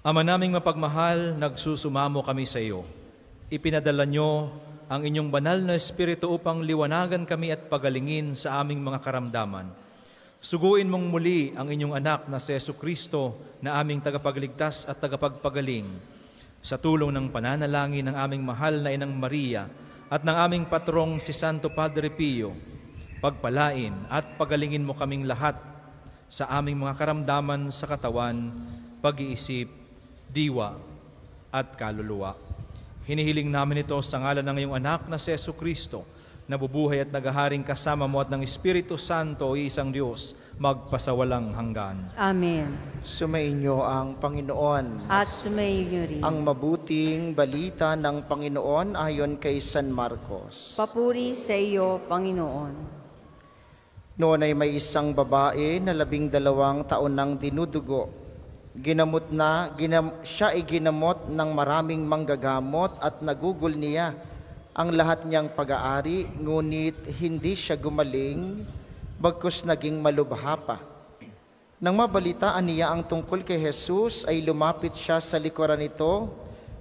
Ama naming mapagmahal, nagsusumamo kami sa iyo. Ipinadala nyo ang inyong banal na Espiritu upang liwanagan kami at pagalingin sa aming mga karamdaman. Suguin mong muli ang inyong anak na si Jesucristo na aming tagapagligtas at tagapagpagaling. Sa tulong ng pananalangin ng aming mahal na Inang Maria at ng aming patrong si Santo Padre Pio, pagpalain at pagalingin mo kaming lahat sa aming mga karamdaman sa katawan, pag-iisip, diwa at kaluluwa. Hinihiling namin ito sa ngalan ng iyong anak na si Jesucristo, na bubuhay at naghaharing kasama mo at ng Espiritu Santo, isang Diyos, magpasawalang hanggan. Amen. Sumainyo ang Panginoon. At sumainyo rin. Ang mabuting balita ng Panginoon ayon kay San Marcos. Papuri sa iyo, Panginoon. Noon ay may isang babae na 12 taon nang dinudugo. Siya ay ginamot ng maraming manggagamot at nagugol niya ang lahat niyang pag-aari, ngunit hindi siya gumaling, bagkus naging malubha pa. Nang mabalitaan niya ang tungkol kay Jesus, ay lumapit siya sa likuran nito,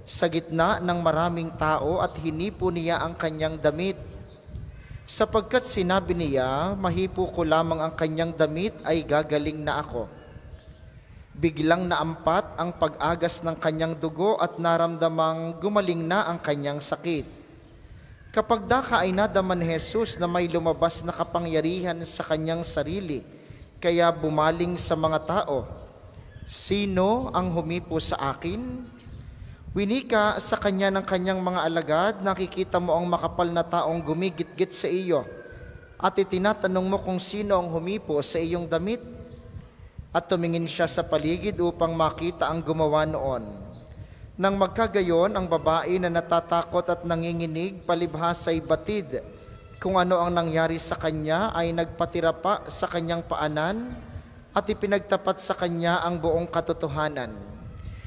sa gitna ng maraming tao, at hinipo niya ang kanyang damit. Sapagkat sinabi niya, mahipo ko lamang ang kanyang damit, ay gagaling na ako. Biglang naampat ang pag-agas ng kanyang dugo at naramdamang gumaling na ang kanyang sakit. Kapag daka ay nadaman ni Jesus na may lumabas na kapangyarihan sa kanyang sarili, kaya bumaling sa mga tao, "Sino ang humipo sa akin?" Winika sa kanya ng kanyang mga alagad, "Nakikita mo ang makapal na taong gumigit-git sa iyo, at itinatanong mo kung sino ang humipo sa iyong damit?" At tumingin siya sa paligid upang makita ang gumawa noon. Nang magkagayon, ang babae na natatakot at nanginginig palibhas ay batid, Kung ano ang nangyari sa kanya ay nagpatira pa sa kanyang paanan at ipinagtapat sa kanya ang buong katotohanan.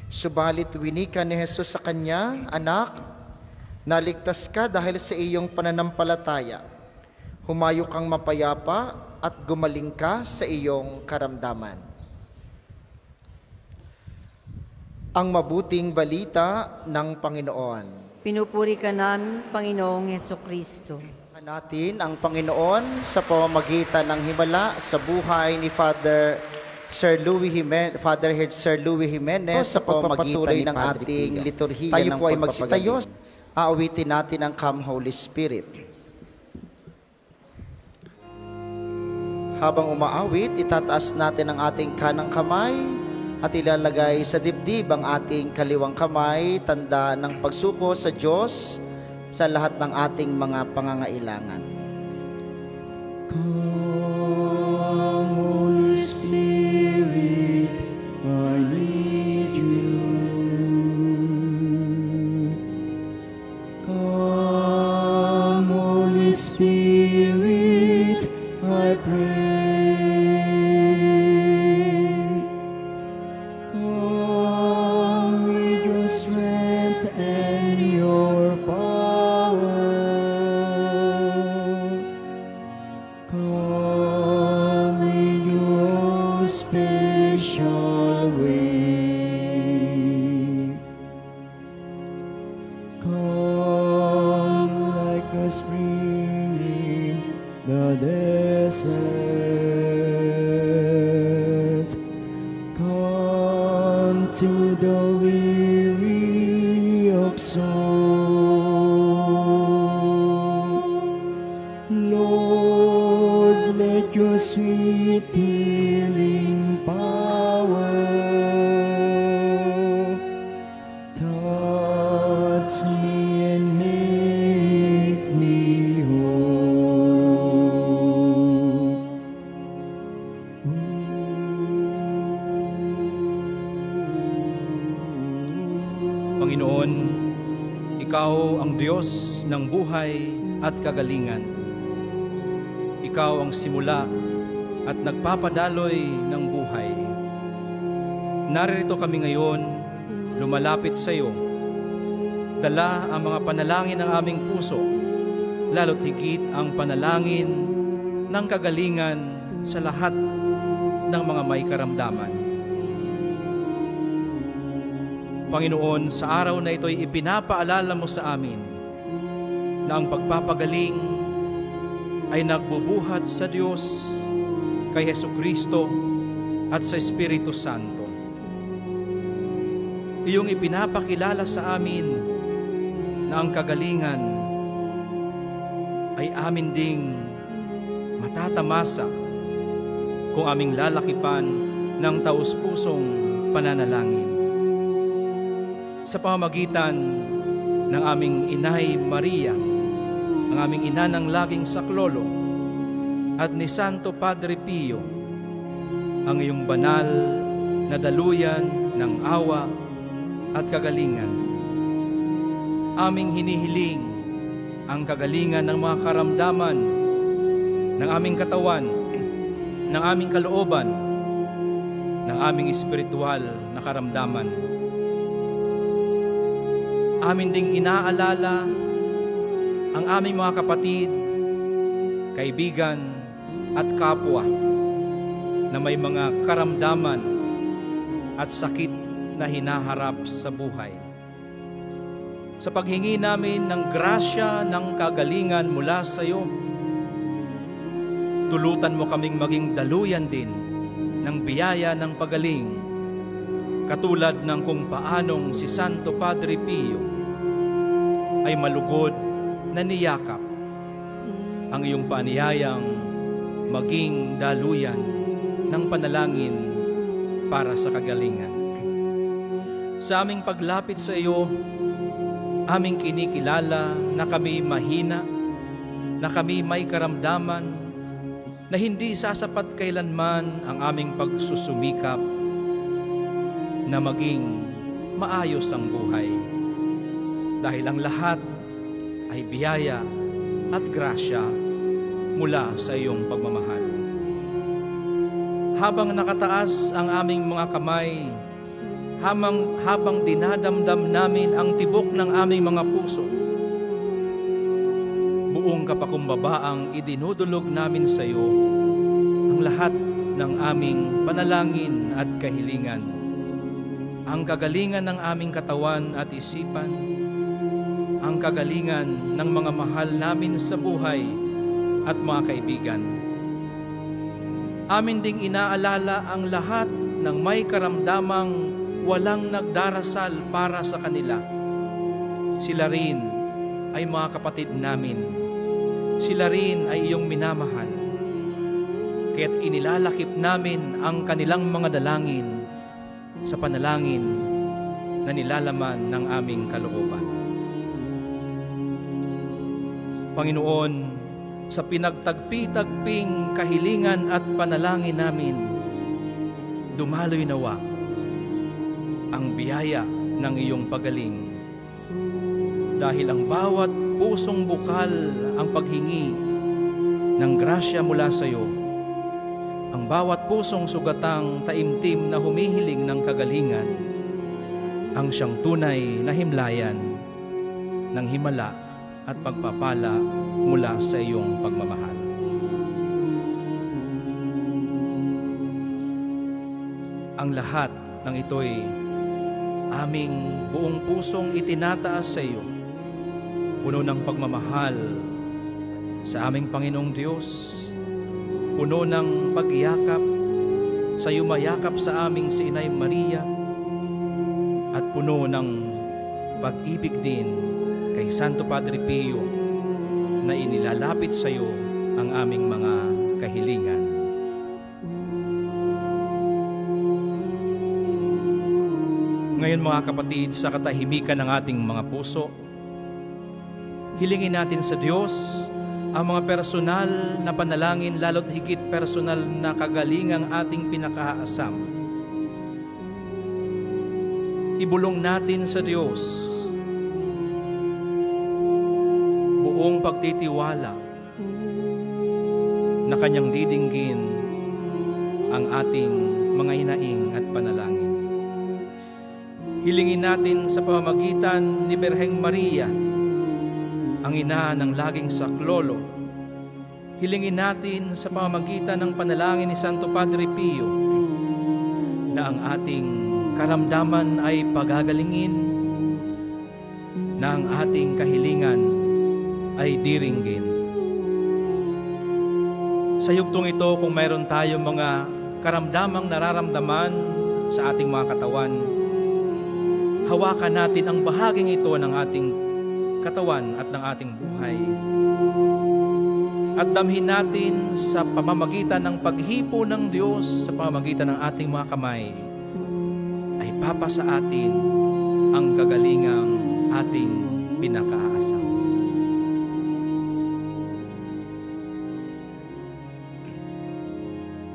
Subalit winika ni Jesus sa kanya, "Anak, naligtas ka dahil sa iyong pananampalataya. Humayo kang mapayapa at gumaling ka sa iyong karamdaman." Ang mabuting balita ng Panginoon. Pinupuri ka namin, Panginoong Hesukristo. Natin ang Panginoon sa pamamagitan ng himala sa buhay ni Father Sir Louis Jimenez sa pagpapatuloy ng ating liturhiya. Tayo po ay magsitayo. Aawitin natin ang Come Holy Spirit. Habang umaawit, itataas natin ang ating kanang kamay at ilalagay sa dibdib ang ating kaliwang kamay, tanda ng pagsuko sa Diyos sa lahat ng ating mga pangangailangan. Come, Holy Spirit, I need you. Come, Holy Spirit, I pray. Come with your strength and your power. Come in your special way. Come like a spring in the desert. Come to the weary of soul. Lord, let your sweet healing power touch me and make me whole. Panginoon, Ikaw ang Diyos ng buhay at kagalingan. Ikaw ang simula at nagpapadaloy ng buhay. Narito kami ngayon, lumalapit sa iyo. Dala ang mga panalangin ng aming puso, lalo't higit ang panalangin ng kagalingan sa lahat ng mga may karamdaman. Panginoon, sa araw na ito'y ipinapaalala mo sa amin na ang pagpapagaling ay nagbubuhat sa Diyos, kay Hesukristo at sa Espiritu Santo. Iyong ipinapakilala sa amin na ang kagalingan ay amin ding matatamasa kung aming lalakipan ng taus-pusong pananalangin. Sa pamamagitan ng aming Inay Maria, ang aming ina ng laging saklolo, at ni Santo Padre Pio, ang iyong banal na daluyan ng awa at kagalingan. Aming hinihiling ang kagalingan ng mga karamdaman ng aming katawan, ng aming kalooban, ng aming espiritual na karamdaman. Amin ding inaalala ang aming mga kapatid, kaibigan at kapwa na may mga karamdaman at sakit na hinaharap sa buhay. Sa paghingi namin ng grasya ng kagalingan mula sa iyo, tulutan mo kaming maging daluyan din ng biyaya ng pagaling, katulad ng kung paanong si Santo Padre Pio ay malugod na niyakap ang iyong paanyayang maging daluyan ng panalangin para sa kagalingan. Sa aming paglapit sa iyo, aming kinikilala na kami mahina, na kami may karamdaman, na hindi sasapat kailanman ang aming pagsusumikap na maging maayos ang buhay. Dahil ang lahat ay biyaya at grasya mula sa iyong pagmamahal. Habang nakataas ang aming mga kamay, habang dinadamdam namin ang tibok ng aming mga puso, buong kapakumbabaang idinudulog namin sa iyo ang lahat ng aming panalangin at kahilingan, ang kagalingan ng aming katawan at isipan, ang kagalingan ng mga mahal namin sa buhay at mga kaibigan. Amin ding inaalala ang lahat ng may karamdamang walang nagdarasal para sa kanila. Sila rin ay mga kapatid namin. Sila rin ay iyong minamahal. Kaya't inilalakip namin ang kanilang mga dalangin sa panalangin na nilalaman ng aming kalooban. Panginoon, sa pinagtagpi-tagping kahilingan at panalangin namin, dumaloy nawa ang biyaya ng iyong pagaling. Dahil ang bawat pusong bukal ang paghingi ng grasya mula sa iyo, ang bawat pusong sugatang taimtim na humihiling ng kagalingan, ang siyang tunay na himlayan ng himala at pagpapala mula sa iyong pagmamahal. Ang lahat ng ito'y aming buong pusong itinataas sa iyo, puno ng pagmamahal sa aming Panginoong Diyos, puno ng pagyakap sa yumayakap sa aming si Inay Maria, at puno ng pag-ibig din kay Santo Padre Pio na inilalapit sa iyo ang aming mga kahilingan. Ngayon mga kapatid, sa katahimikan ng ating mga puso, hilingin natin sa Diyos ang mga personal na panalangin, lalo't higit personal na kagalingang ating pinakaasam. Ibulong natin sa Diyos buong pagtitiwala na Kanyang didinggin ang ating mga hinaing at panalangin. Hilingin natin sa pamamagitan ni Birheng Maria, ang ina ng laging saklolo. Hilingin natin sa pamamagitan ng panalangin ni Santo Padre Pio na ang ating karamdaman ay pagagalingin, na ang ating kahilingan ay diringgin. Sa yugtong ito, kung mayroon tayong mga karamdamang nararamdaman sa ating mga katawan, hawakan natin ang bahaging ito ng ating katawan at ng ating buhay. At damhin natin sa pamamagitan ng paghipo ng Diyos, sa pamamagitan ng ating mga kamay, ay papa sa atin ang kagalingang ating pinakaasam.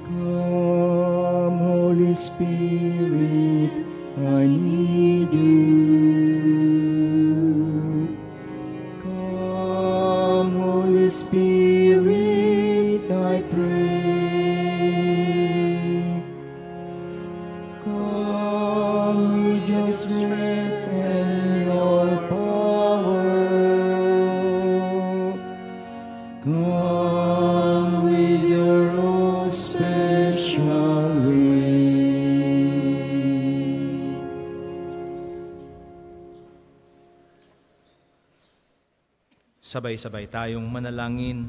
Come, Holy Spirit, I need you. Come, Holy Spirit, I pray. Come with your strength and your power. Come with your own special way. Sabay-sabay tayong manalangin.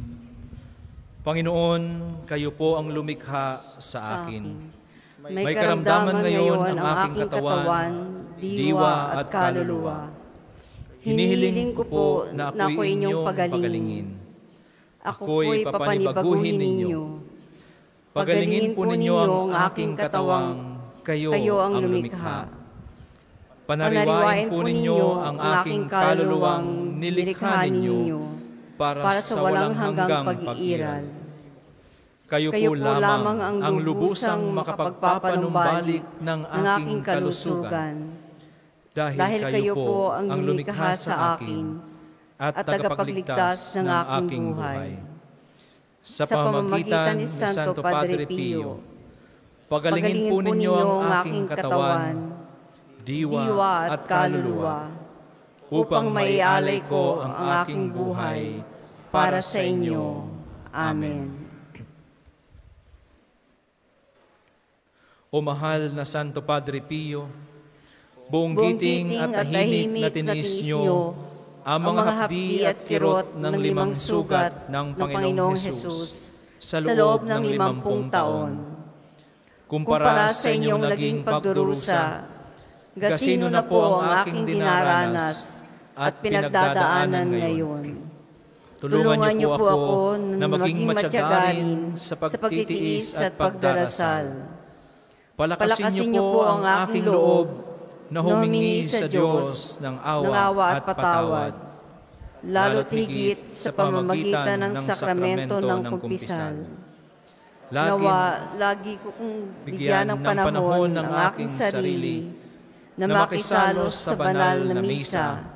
Panginoon, kayo po ang lumikha sa akin. May karamdaman ngayon ang aking katawan, diwa at kaluluwa. Hinihiling ko po na ako'y inyong pagalingin. Ako'y papanibaguhin ninyo. Pagalingin po ninyo ang aking katawang, kayo ang lumikha. Panariwain po ninyo ang aking kaluluwang nilikha ninyo para sa walang hanggang pag-iiral. Kayo po lamang ang lubusang makapagpapanumbalik ng aking kalusugan. Dahil kayo po ang lumikha sa akin at tagapagligtas ng aking buhay. sa pamamagitan ni Santo Padre Pio, pagalingin po ninyo ang aking katawan, diwa at kaluluwa, upang maialay ko ang aking buhay para sa inyo. Amen. O mahal na Santo Padre Pio, buong giting at tahimik na tiniis nyo ang mga hapdi at kirot ng 5 sugat ng Panginoong Hesus sa loob ng 50 taon. Kumpara sa inyong naging pagdurusa, gasino na po ang aking dinaranas at pinagdadaanan ngayon. Tulungan niyo po ako na maging matyagain sa pagtitiis at pagdarasal. Palakasin niyo po ang aking loob na humingi sa Diyos ng awa at patawad, lalo't higit sa pamamagitan ng sakramento ng kumpisal. Nawa, lagi ko kong bigyan ng panahon ng aking sarili na makisalos sa banal na misa,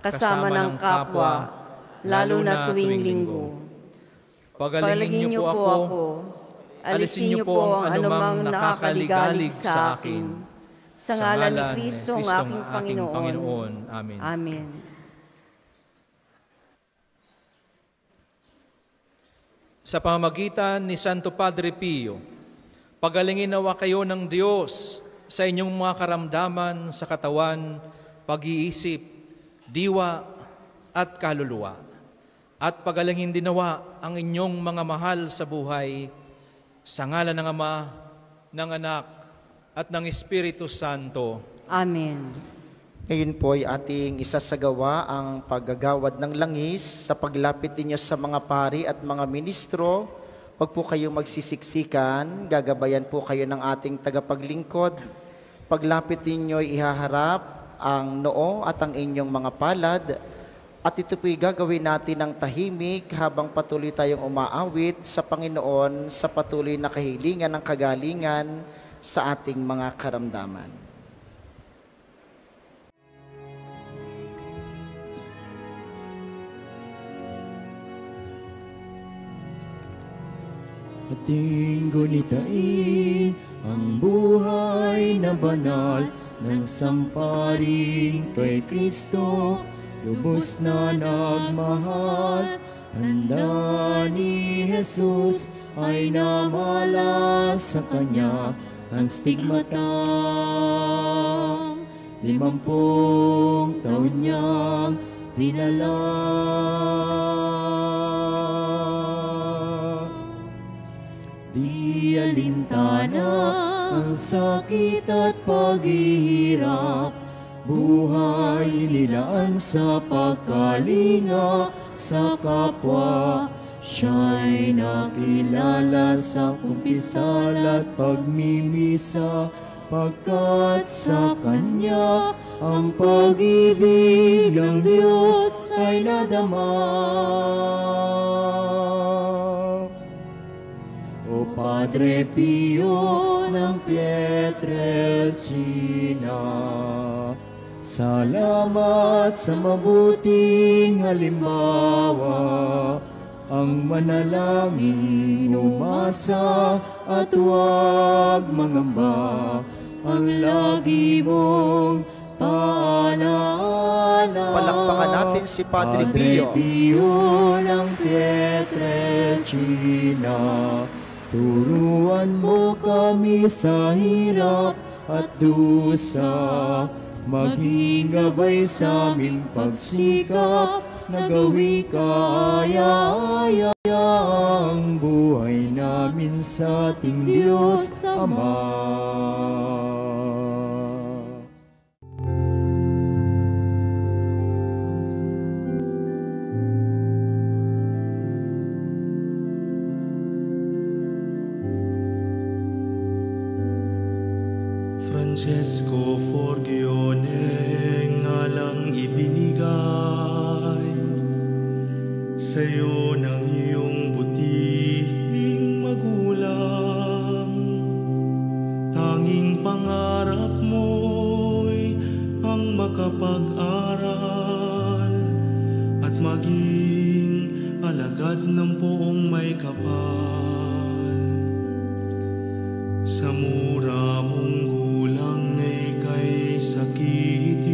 kasama ng kapwa, lalo na tuwing linggo. Pagalingin niyo po ako, alisin niyo po ang anumang nakakaligalig sa akin. Sa ngalan ni Kristo ang aking Panginoon. Amen. Amen. Sa pamamagitan ni Santo Padre Pio, pagalingin nawa kayo ng Diyos sa inyong mga karamdaman sa katawan, pag-iisip, diwa at kaluluwa. At pagalingin din nawa ang inyong mga mahal sa buhay, sa ngalan ng Ama, ng Anak, at ng Espiritu Santo. Amen. Ngayon po ay ating isasagawa ang paggagawad ng langis sa paglapit ninyo sa mga pari at mga ministro. Huwag po kayong magsisiksikan, gagabayan po kayo ng ating tagapaglingkod. Paglapit ninyo ihaharap ang noo at ang inyong mga palad. At ito po'y gagawin natin ng tahimik habang patuloy tayong umaawit sa Panginoon sa patuloy na kahilingan ng kagalingan sa ating mga karamdaman. Ating gunitain ang buhay na banal ng samparing kay Kristo, lubos na nagmahal. Tanda ni Jesus ay namalas sa Kanya ang stigmatang 50 taon niyang dinala. Di alintana ang sakit at paghihirap, buhay nilaan sa pagkalinga sa kapwa. Siya'y nakilala sa kumpisal at pagmimisa, pagkat sa Kanya ang pag-ibig ng Diyos ay nadama. O Padre Pio ng Pietrelcina, salamat sa mabuting halimbawa. Ang manalangin, umasa at huwag mangamba, ang lagi mong paalaala. Palakpakan natin si Padre Pio. Padre Pio ng Pietrelcina, turuan mo kami sa hirap at dusa, maging gabay sa aming pagsikap, na gawing kaaya-aya ang buhay namin sa ating Diyos Ama. Francesco Forgione, ngalang ibinigay sa'yo ng iyong butihing magulang. Tanging pangarap mo'y ang makapag-aral at maging alagad ng poong may kapal. Sa mura mong gulang na ika'y sakitin,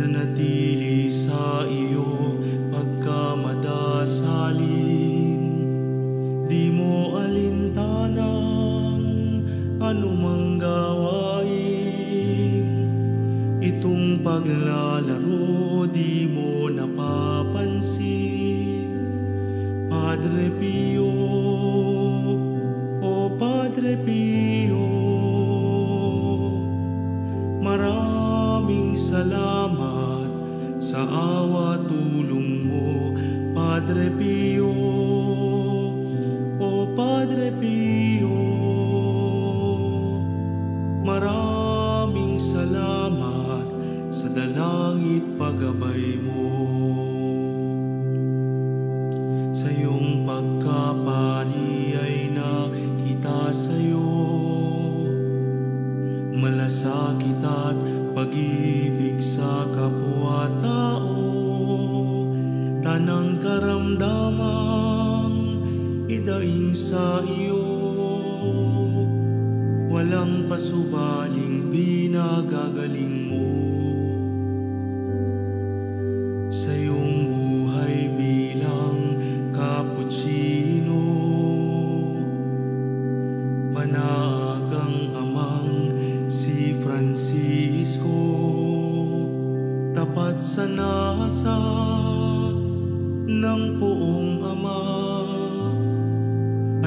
nanatili sa iyo pagkamadasalin. Di mo alintanang anumang gawain, itong paglalaro di mo napapansin. Padre Pio, o Padre Pio, maraming salamat sa awa tulong mo. Padre Pio, o Padre Pio, maraming salamat sa dalangit paggabay mo. Sa iyong pagkapari ay nakita sa'yo malasakit at pag-ibig sa kapwa-tao. Tanang karamdamang idaing sa iyo, walang pasubaling pinagagaling mo. Sa iyong buhay bilang Capuchino, panagang amang si Francisco, tapat sa nasa ng poong Ama,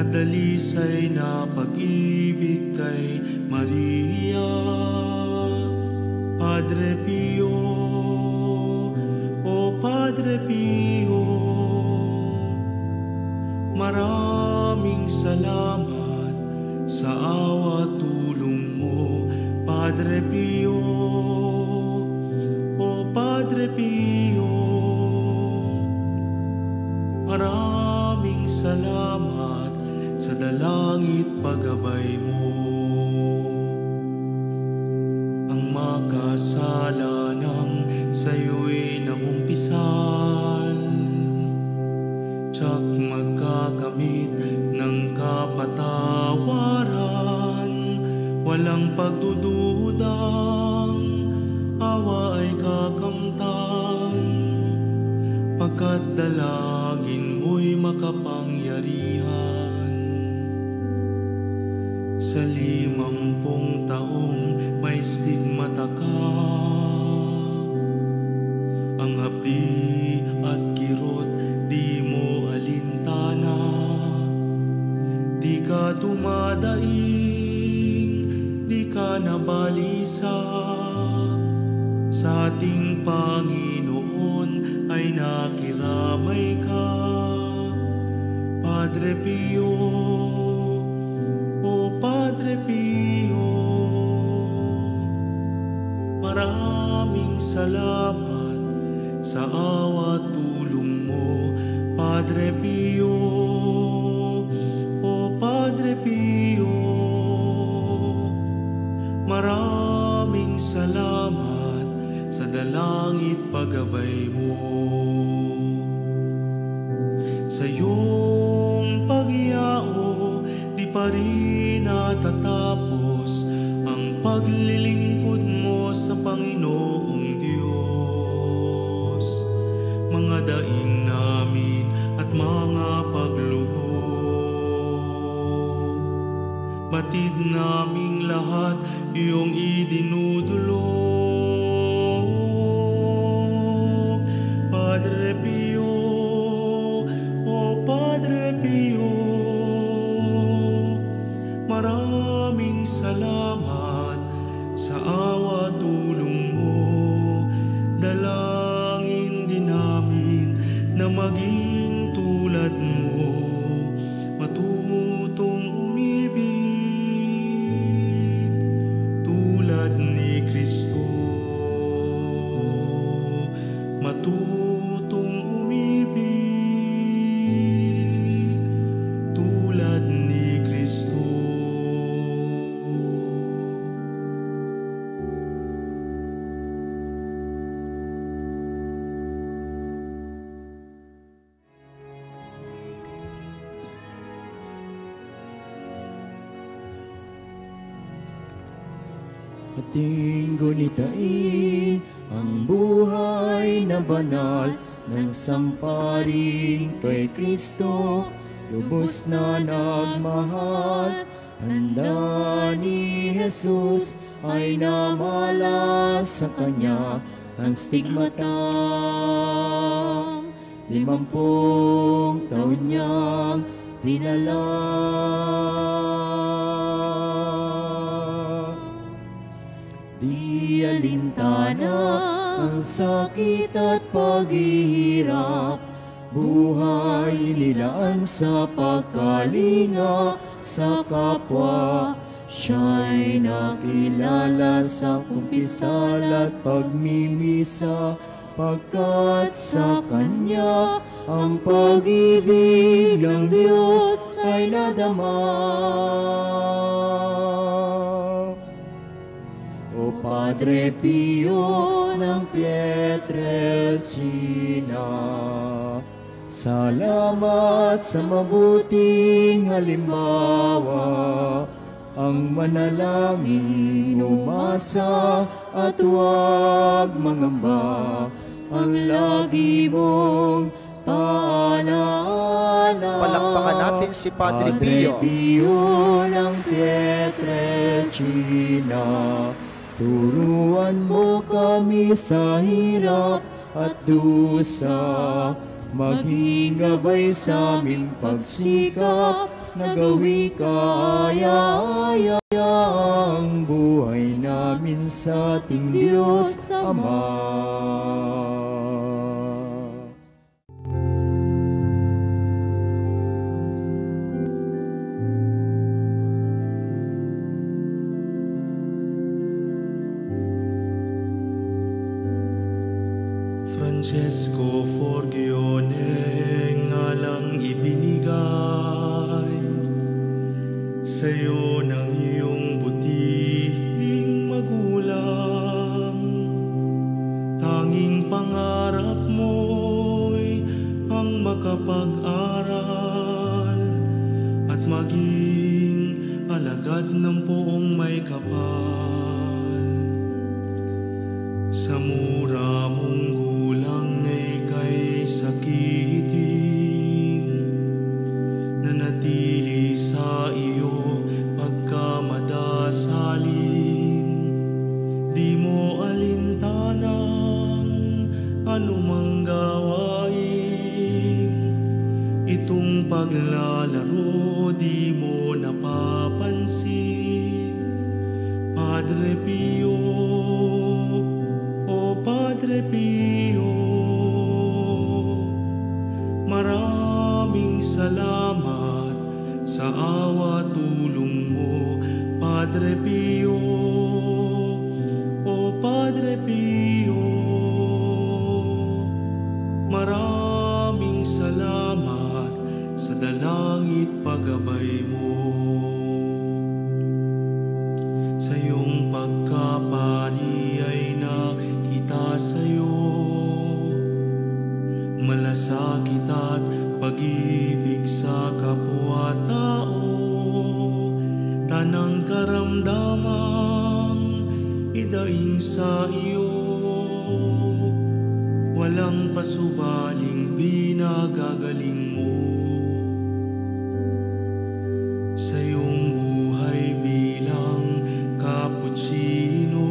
at dalisay na pag-ibig kay Maria. Padre Pio, o Padre Pio, maraming salamat sa awa tulong mo. Padre Pio, o Padre Pio, maraming salamat sa dalangit paggabay mo. Ang makasalanang sa'yo'y nangumpisal, tiyak magkakamit ng kapatawaran. Walang pagdududang awa ay kakamtan, pagkat dalangin mo'y makapangyarihan. Sa 50 taong may stigmata ka, ang hapdi at kirot di mo alintana. Di ka dumadaing, di ka nabalisa, sa ating Panginoon ay nakiramay ka. Padre Pio, o Padre Pio, maraming salamat sa awa tulong mo. Padre Pio, o Padre Pio, maraming salamat sa dalangit paggabay mo. Sa iyong pagyao, di pa rin natatapos ang paglilingkod mo sa Panginoong Diyos. Mga daing namin at mga pagluhod, batid naming lahat iyong idinudulog. Padre Pio, o Padre Pio, maraming salamat sa awa tulong mo. Dalangin din namin na maging tulad mo, matutong umibig tulad ni Kristo. Matutong umibig tulad ni Kristo. ating gunitain ang buhay na banal ng samparing kay Kristo, lubos na nagmahal. Tanda ni Jesus ay namalas sa kanya ang stigmata. 50 taon niyang dinala. Di alintana ang sakit at paghihirap, buhay inilaan sa pagkalinga sa kapwa. Siya'y nakilala sa kumpisal at pagmimisa, pagkat sa Kanya ang pag-ibig ng Diyos ay nadama. O Padre Pio ng Pietrelcina, salamat sa mabuting halimbawa, ang manalangin, umasa at huwag mangamba, ang lagi mong paalaala. Palakpakan natin si Padre Pio. Padre Pio ng Pietrelcina, turuan mo kami sa hirap at dusa, maging gabay sa aming pagsikap, na gawi kaaya-aya ang buhay namin sa ating Diyos Ama. Francesco Forgione ngalang ibinigay sa'yo ng iyong butihing magulang. Tanging pangarap mo'y ang makapag-aral at maging alagad ng poong may kapal. Sa mura mong gulang na ika'y sakitin, nanatili sa iyo pagkamadasalin. Di mo alintanang anumang gawain, itong paglalaro di mo napapansin. Padre Pio, o Padre Pio, maraming salamat sa awa tulong mo. Padre Pio, o Padre Pio, maraming salamat sa dalangit paggabay mo. Sa iyong pagkapari ay nakita sa'yo malasakit at pag-ibig sa kapwa-tao. Tanang karamdamang idaing sa iyo, walang pasubaling pinagagaling mo. Sa iyong buhay bilang Cappuccino,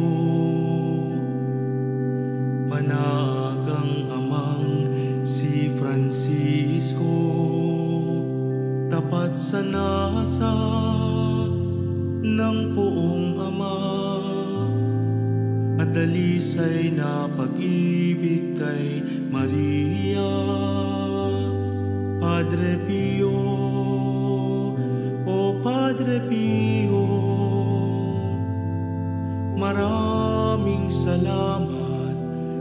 panagang amang si Francisco, tapat sa nasa ng poong Ama, at dalisay na pag-ibig kay Maria. Padre Pio, o Padre Pio, maraming salamat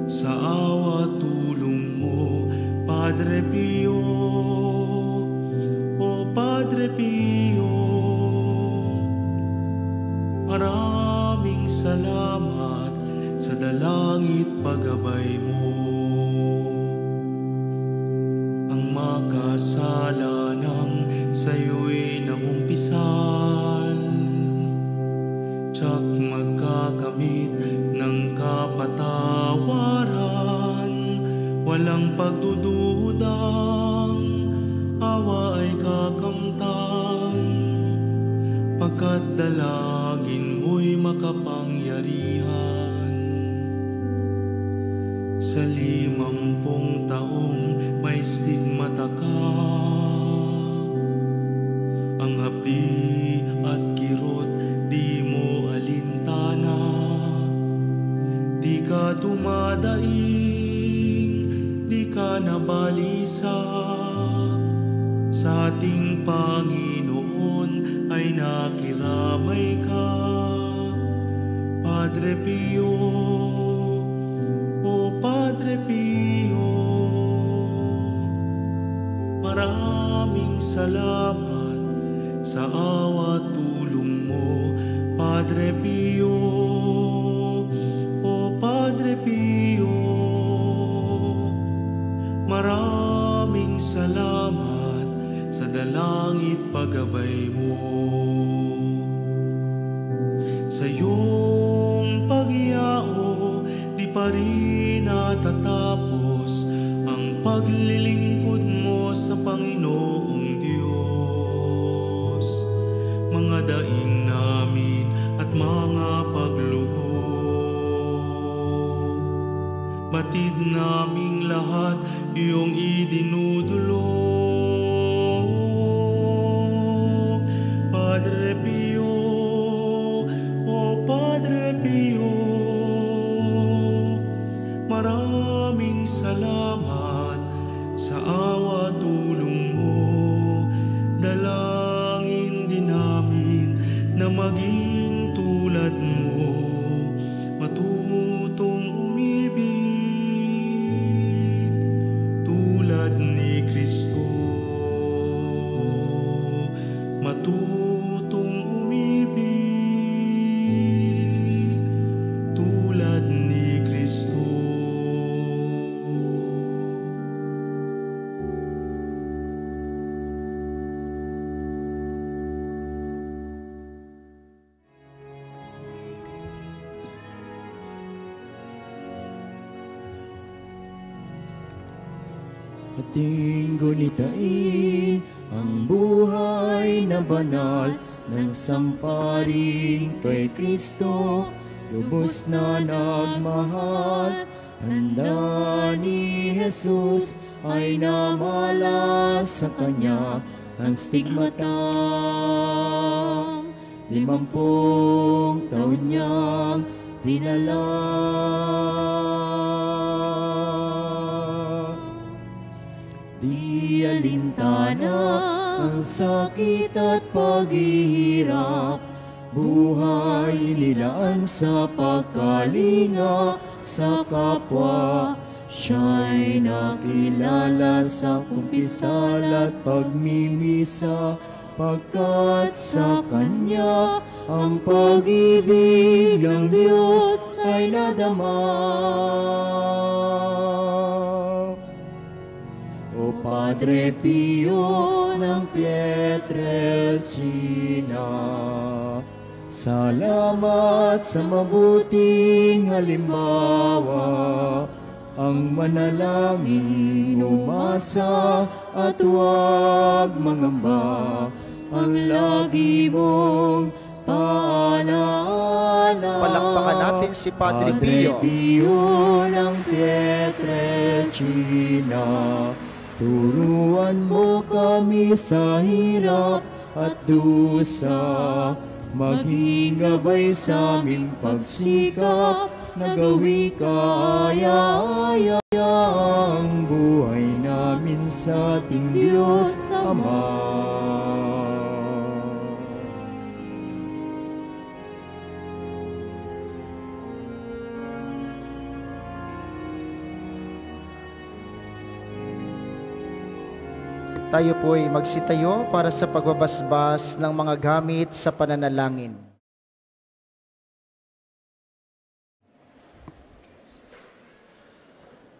sa awa tulong mo. Padre Pio, o Padre Pio, maraming salamat sa dalangit paggabay mo. Ang makasalanang sa'yo'y nangumpisal, tsak magkakaroon kamit ng kapatawaran, walang pagdududang awa ay kakamtan, pagkat dalangin mo'y makapangyarihan. Sa 50 taong may stigmata ka, ang hapdi at kirot di mo alintana, di ka dumadaing, di ka nabalisa, sa ating Panginoon ay nakiramay ka. Padre Pio, o Padre Pio, maraming salamat sa awa tulong mo. Padre Pio, o Padre Pio, maraming salamat sa dalangit paggabay mo. Sa iyong pagyao, di pa rin natatapos ang paglilingkod mo sa Panginoong Diyos. Mga daing namin at mga pagluhod, batid naming lahat iyong idinudulog. Padre Pio, o Padre Pio, maraming salamat sa awa tulong mo. Dalangin din namin na maging tulad mo, matutong umibig tulad ni Kristo. Matutong umibig tulad ni Kristo. Ating gunitain ang buhay na banal ng samparing kay Kristo, lubos na nagmahal. Tanda ni Jesus ay namalas sa kanya ang stigmatang 50 taon niyang dinala. Di alintana ang sakit at paghihirap, buhay nilaan sa pagkalinga sa kapwa. Siya'y nakilala sa kumpisal at pagmimisa, pagkat sa Kanya ang pag-ibig ng Diyos ay nadama. O Padre Pio ng Pietrelcina, salamat sa mabuting halimbawa, ang manalangin umasa at huwag mangamba, ang lagi mong paalaala. Palakpakan natin si Padre Pio. Padre Pio ng Pietrelcina, turuan mo kami sa hirap at dusa, maging gabay sa aming pagsikap, na gawi kaaya-aya ang buhay namin sa ating Diyos Ama. Tayo po'y magsitayo para sa pagbabasbas ng mga gamit sa pananalangin.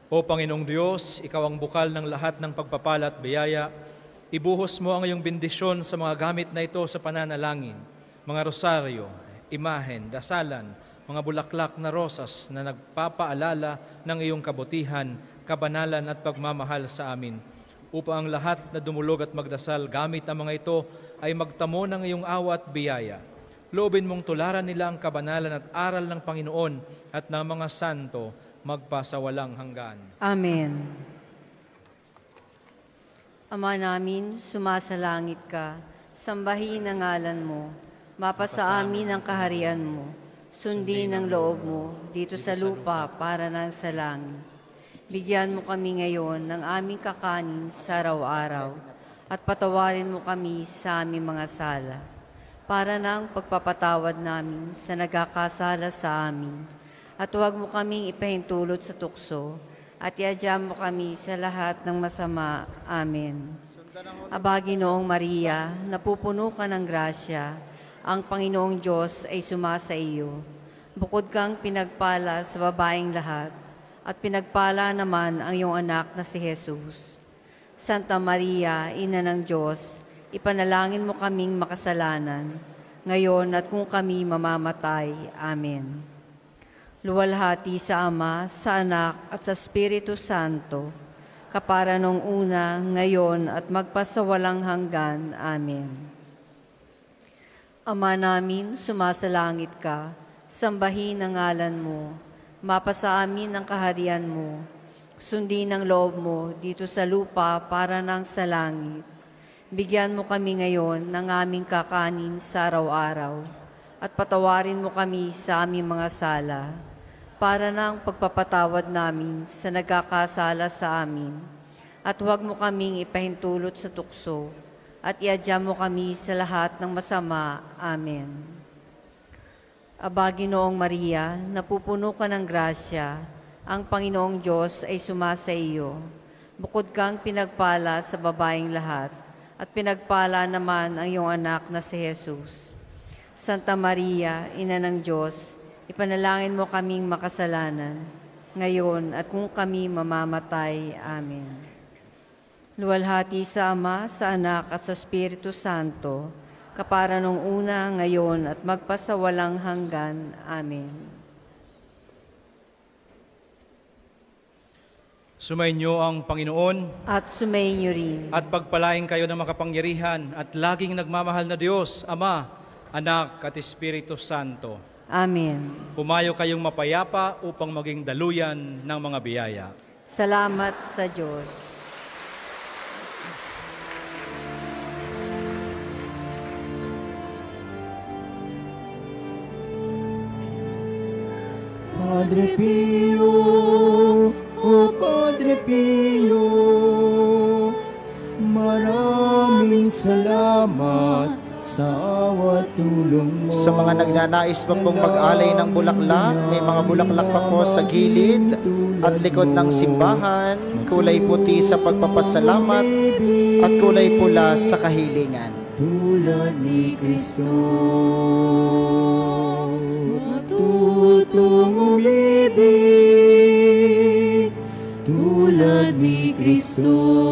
O Panginoong Diyos, Ikaw ang bukal ng lahat ng pagpapala at biyaya. Ibuhos mo ang iyong bendisyon sa mga gamit na ito sa pananalangin, mga rosaryo, imahen, dasalan, mga bulaklak na rosas na nagpapaalala ng iyong kabutihan, kabanalan at pagmamahal sa amin, upang ang lahat na dumulog at magdasal gamit ang mga ito ay magtamo ng iyong awa at biyaya. Loobin mong tularan nila ang kabanalan at aral ng Panginoon at ng mga santo magpasawalang hanggan. Amen. Ama namin, sumasalangit ka, sambahin ang ngalan mo, mapasa amin ang kaharian mo, sundin ang loob mo dito sa lupa para nang sa langit. Bigyan mo kami ngayon ng aming kakanin sa araw-araw at patawarin mo kami sa aming mga sala para nang pagpapatawad namin sa nagkakasala sa amin. At huwag mo kaming ipahintulot sa tukso at iadya mo kami sa lahat ng masama. Amen. Aba, Ginoong Maria, napupuno ka ng grasya, ang Panginoong Diyos ay sumasa iyo. Bukod kang pinagpala sa babaeng lahat, at pinagpala naman ang iyong anak na si Jesus. Santa Maria, Ina ng Diyos, ipanalangin mo kaming makasalanan, ngayon at kung kami mamamatay. Amen. Luwalhati sa Ama, sa Anak, at sa Espiritu Santo, kapara nung una, ngayon, at magpasawalang hanggan. Amen. Ama namin, sumasalangit ka, sambahin ang ngalan mo, mapasa amin ang kaharian mo, sundin ang loob mo dito sa lupa para nang sa langit. Bigyan mo kami ngayon ng aming kakanin sa araw-araw, at patawarin mo kami sa aming mga sala, para nang pagpapatawad namin sa nagkakasala sa amin. At huwag mo kaming ipahintulot sa tukso, at iadya mo kami sa lahat ng masama. Amen. Aba, Ginoong Maria, napupuno ka ng grasya, ang Panginoong Diyos ay sumasa iyo. Bukod kang pinagpala sa babaeng lahat, at pinagpala naman ang iyong anak na si Jesus. Santa Maria, Ina ng Diyos, ipanalangin mo kaming makasalanan, ngayon at kung kami mamamatay. Amen. Luwalhati sa Ama, sa Anak, at sa Espiritu Santo, kapara nung una, ngayon, at magpasawalang hanggan. Amen. Sumainyo ang Panginoon, At sumainyo rin. at pagpalain kayo ng makapangyarihan at laging nagmamahal na Diyos, Ama, Anak, at Espiritu Santo. Amen. Pumayo kayong mapayapa upang maging daluyan ng mga biyaya. Salamat sa Diyos. Padre Pio, o Padre Pio, maraming salamat sa awat tulong mo. Sa mga nagnanais pa pong mag-alay ng bulaklak, may mga bulaklak pa po sa gilid at likod ng simbahan, kulay puti sa pagpapasalamat at kulay pula sa kahilingan. Tulad ni Kristo, matutong umibig, tulad ni Kristo.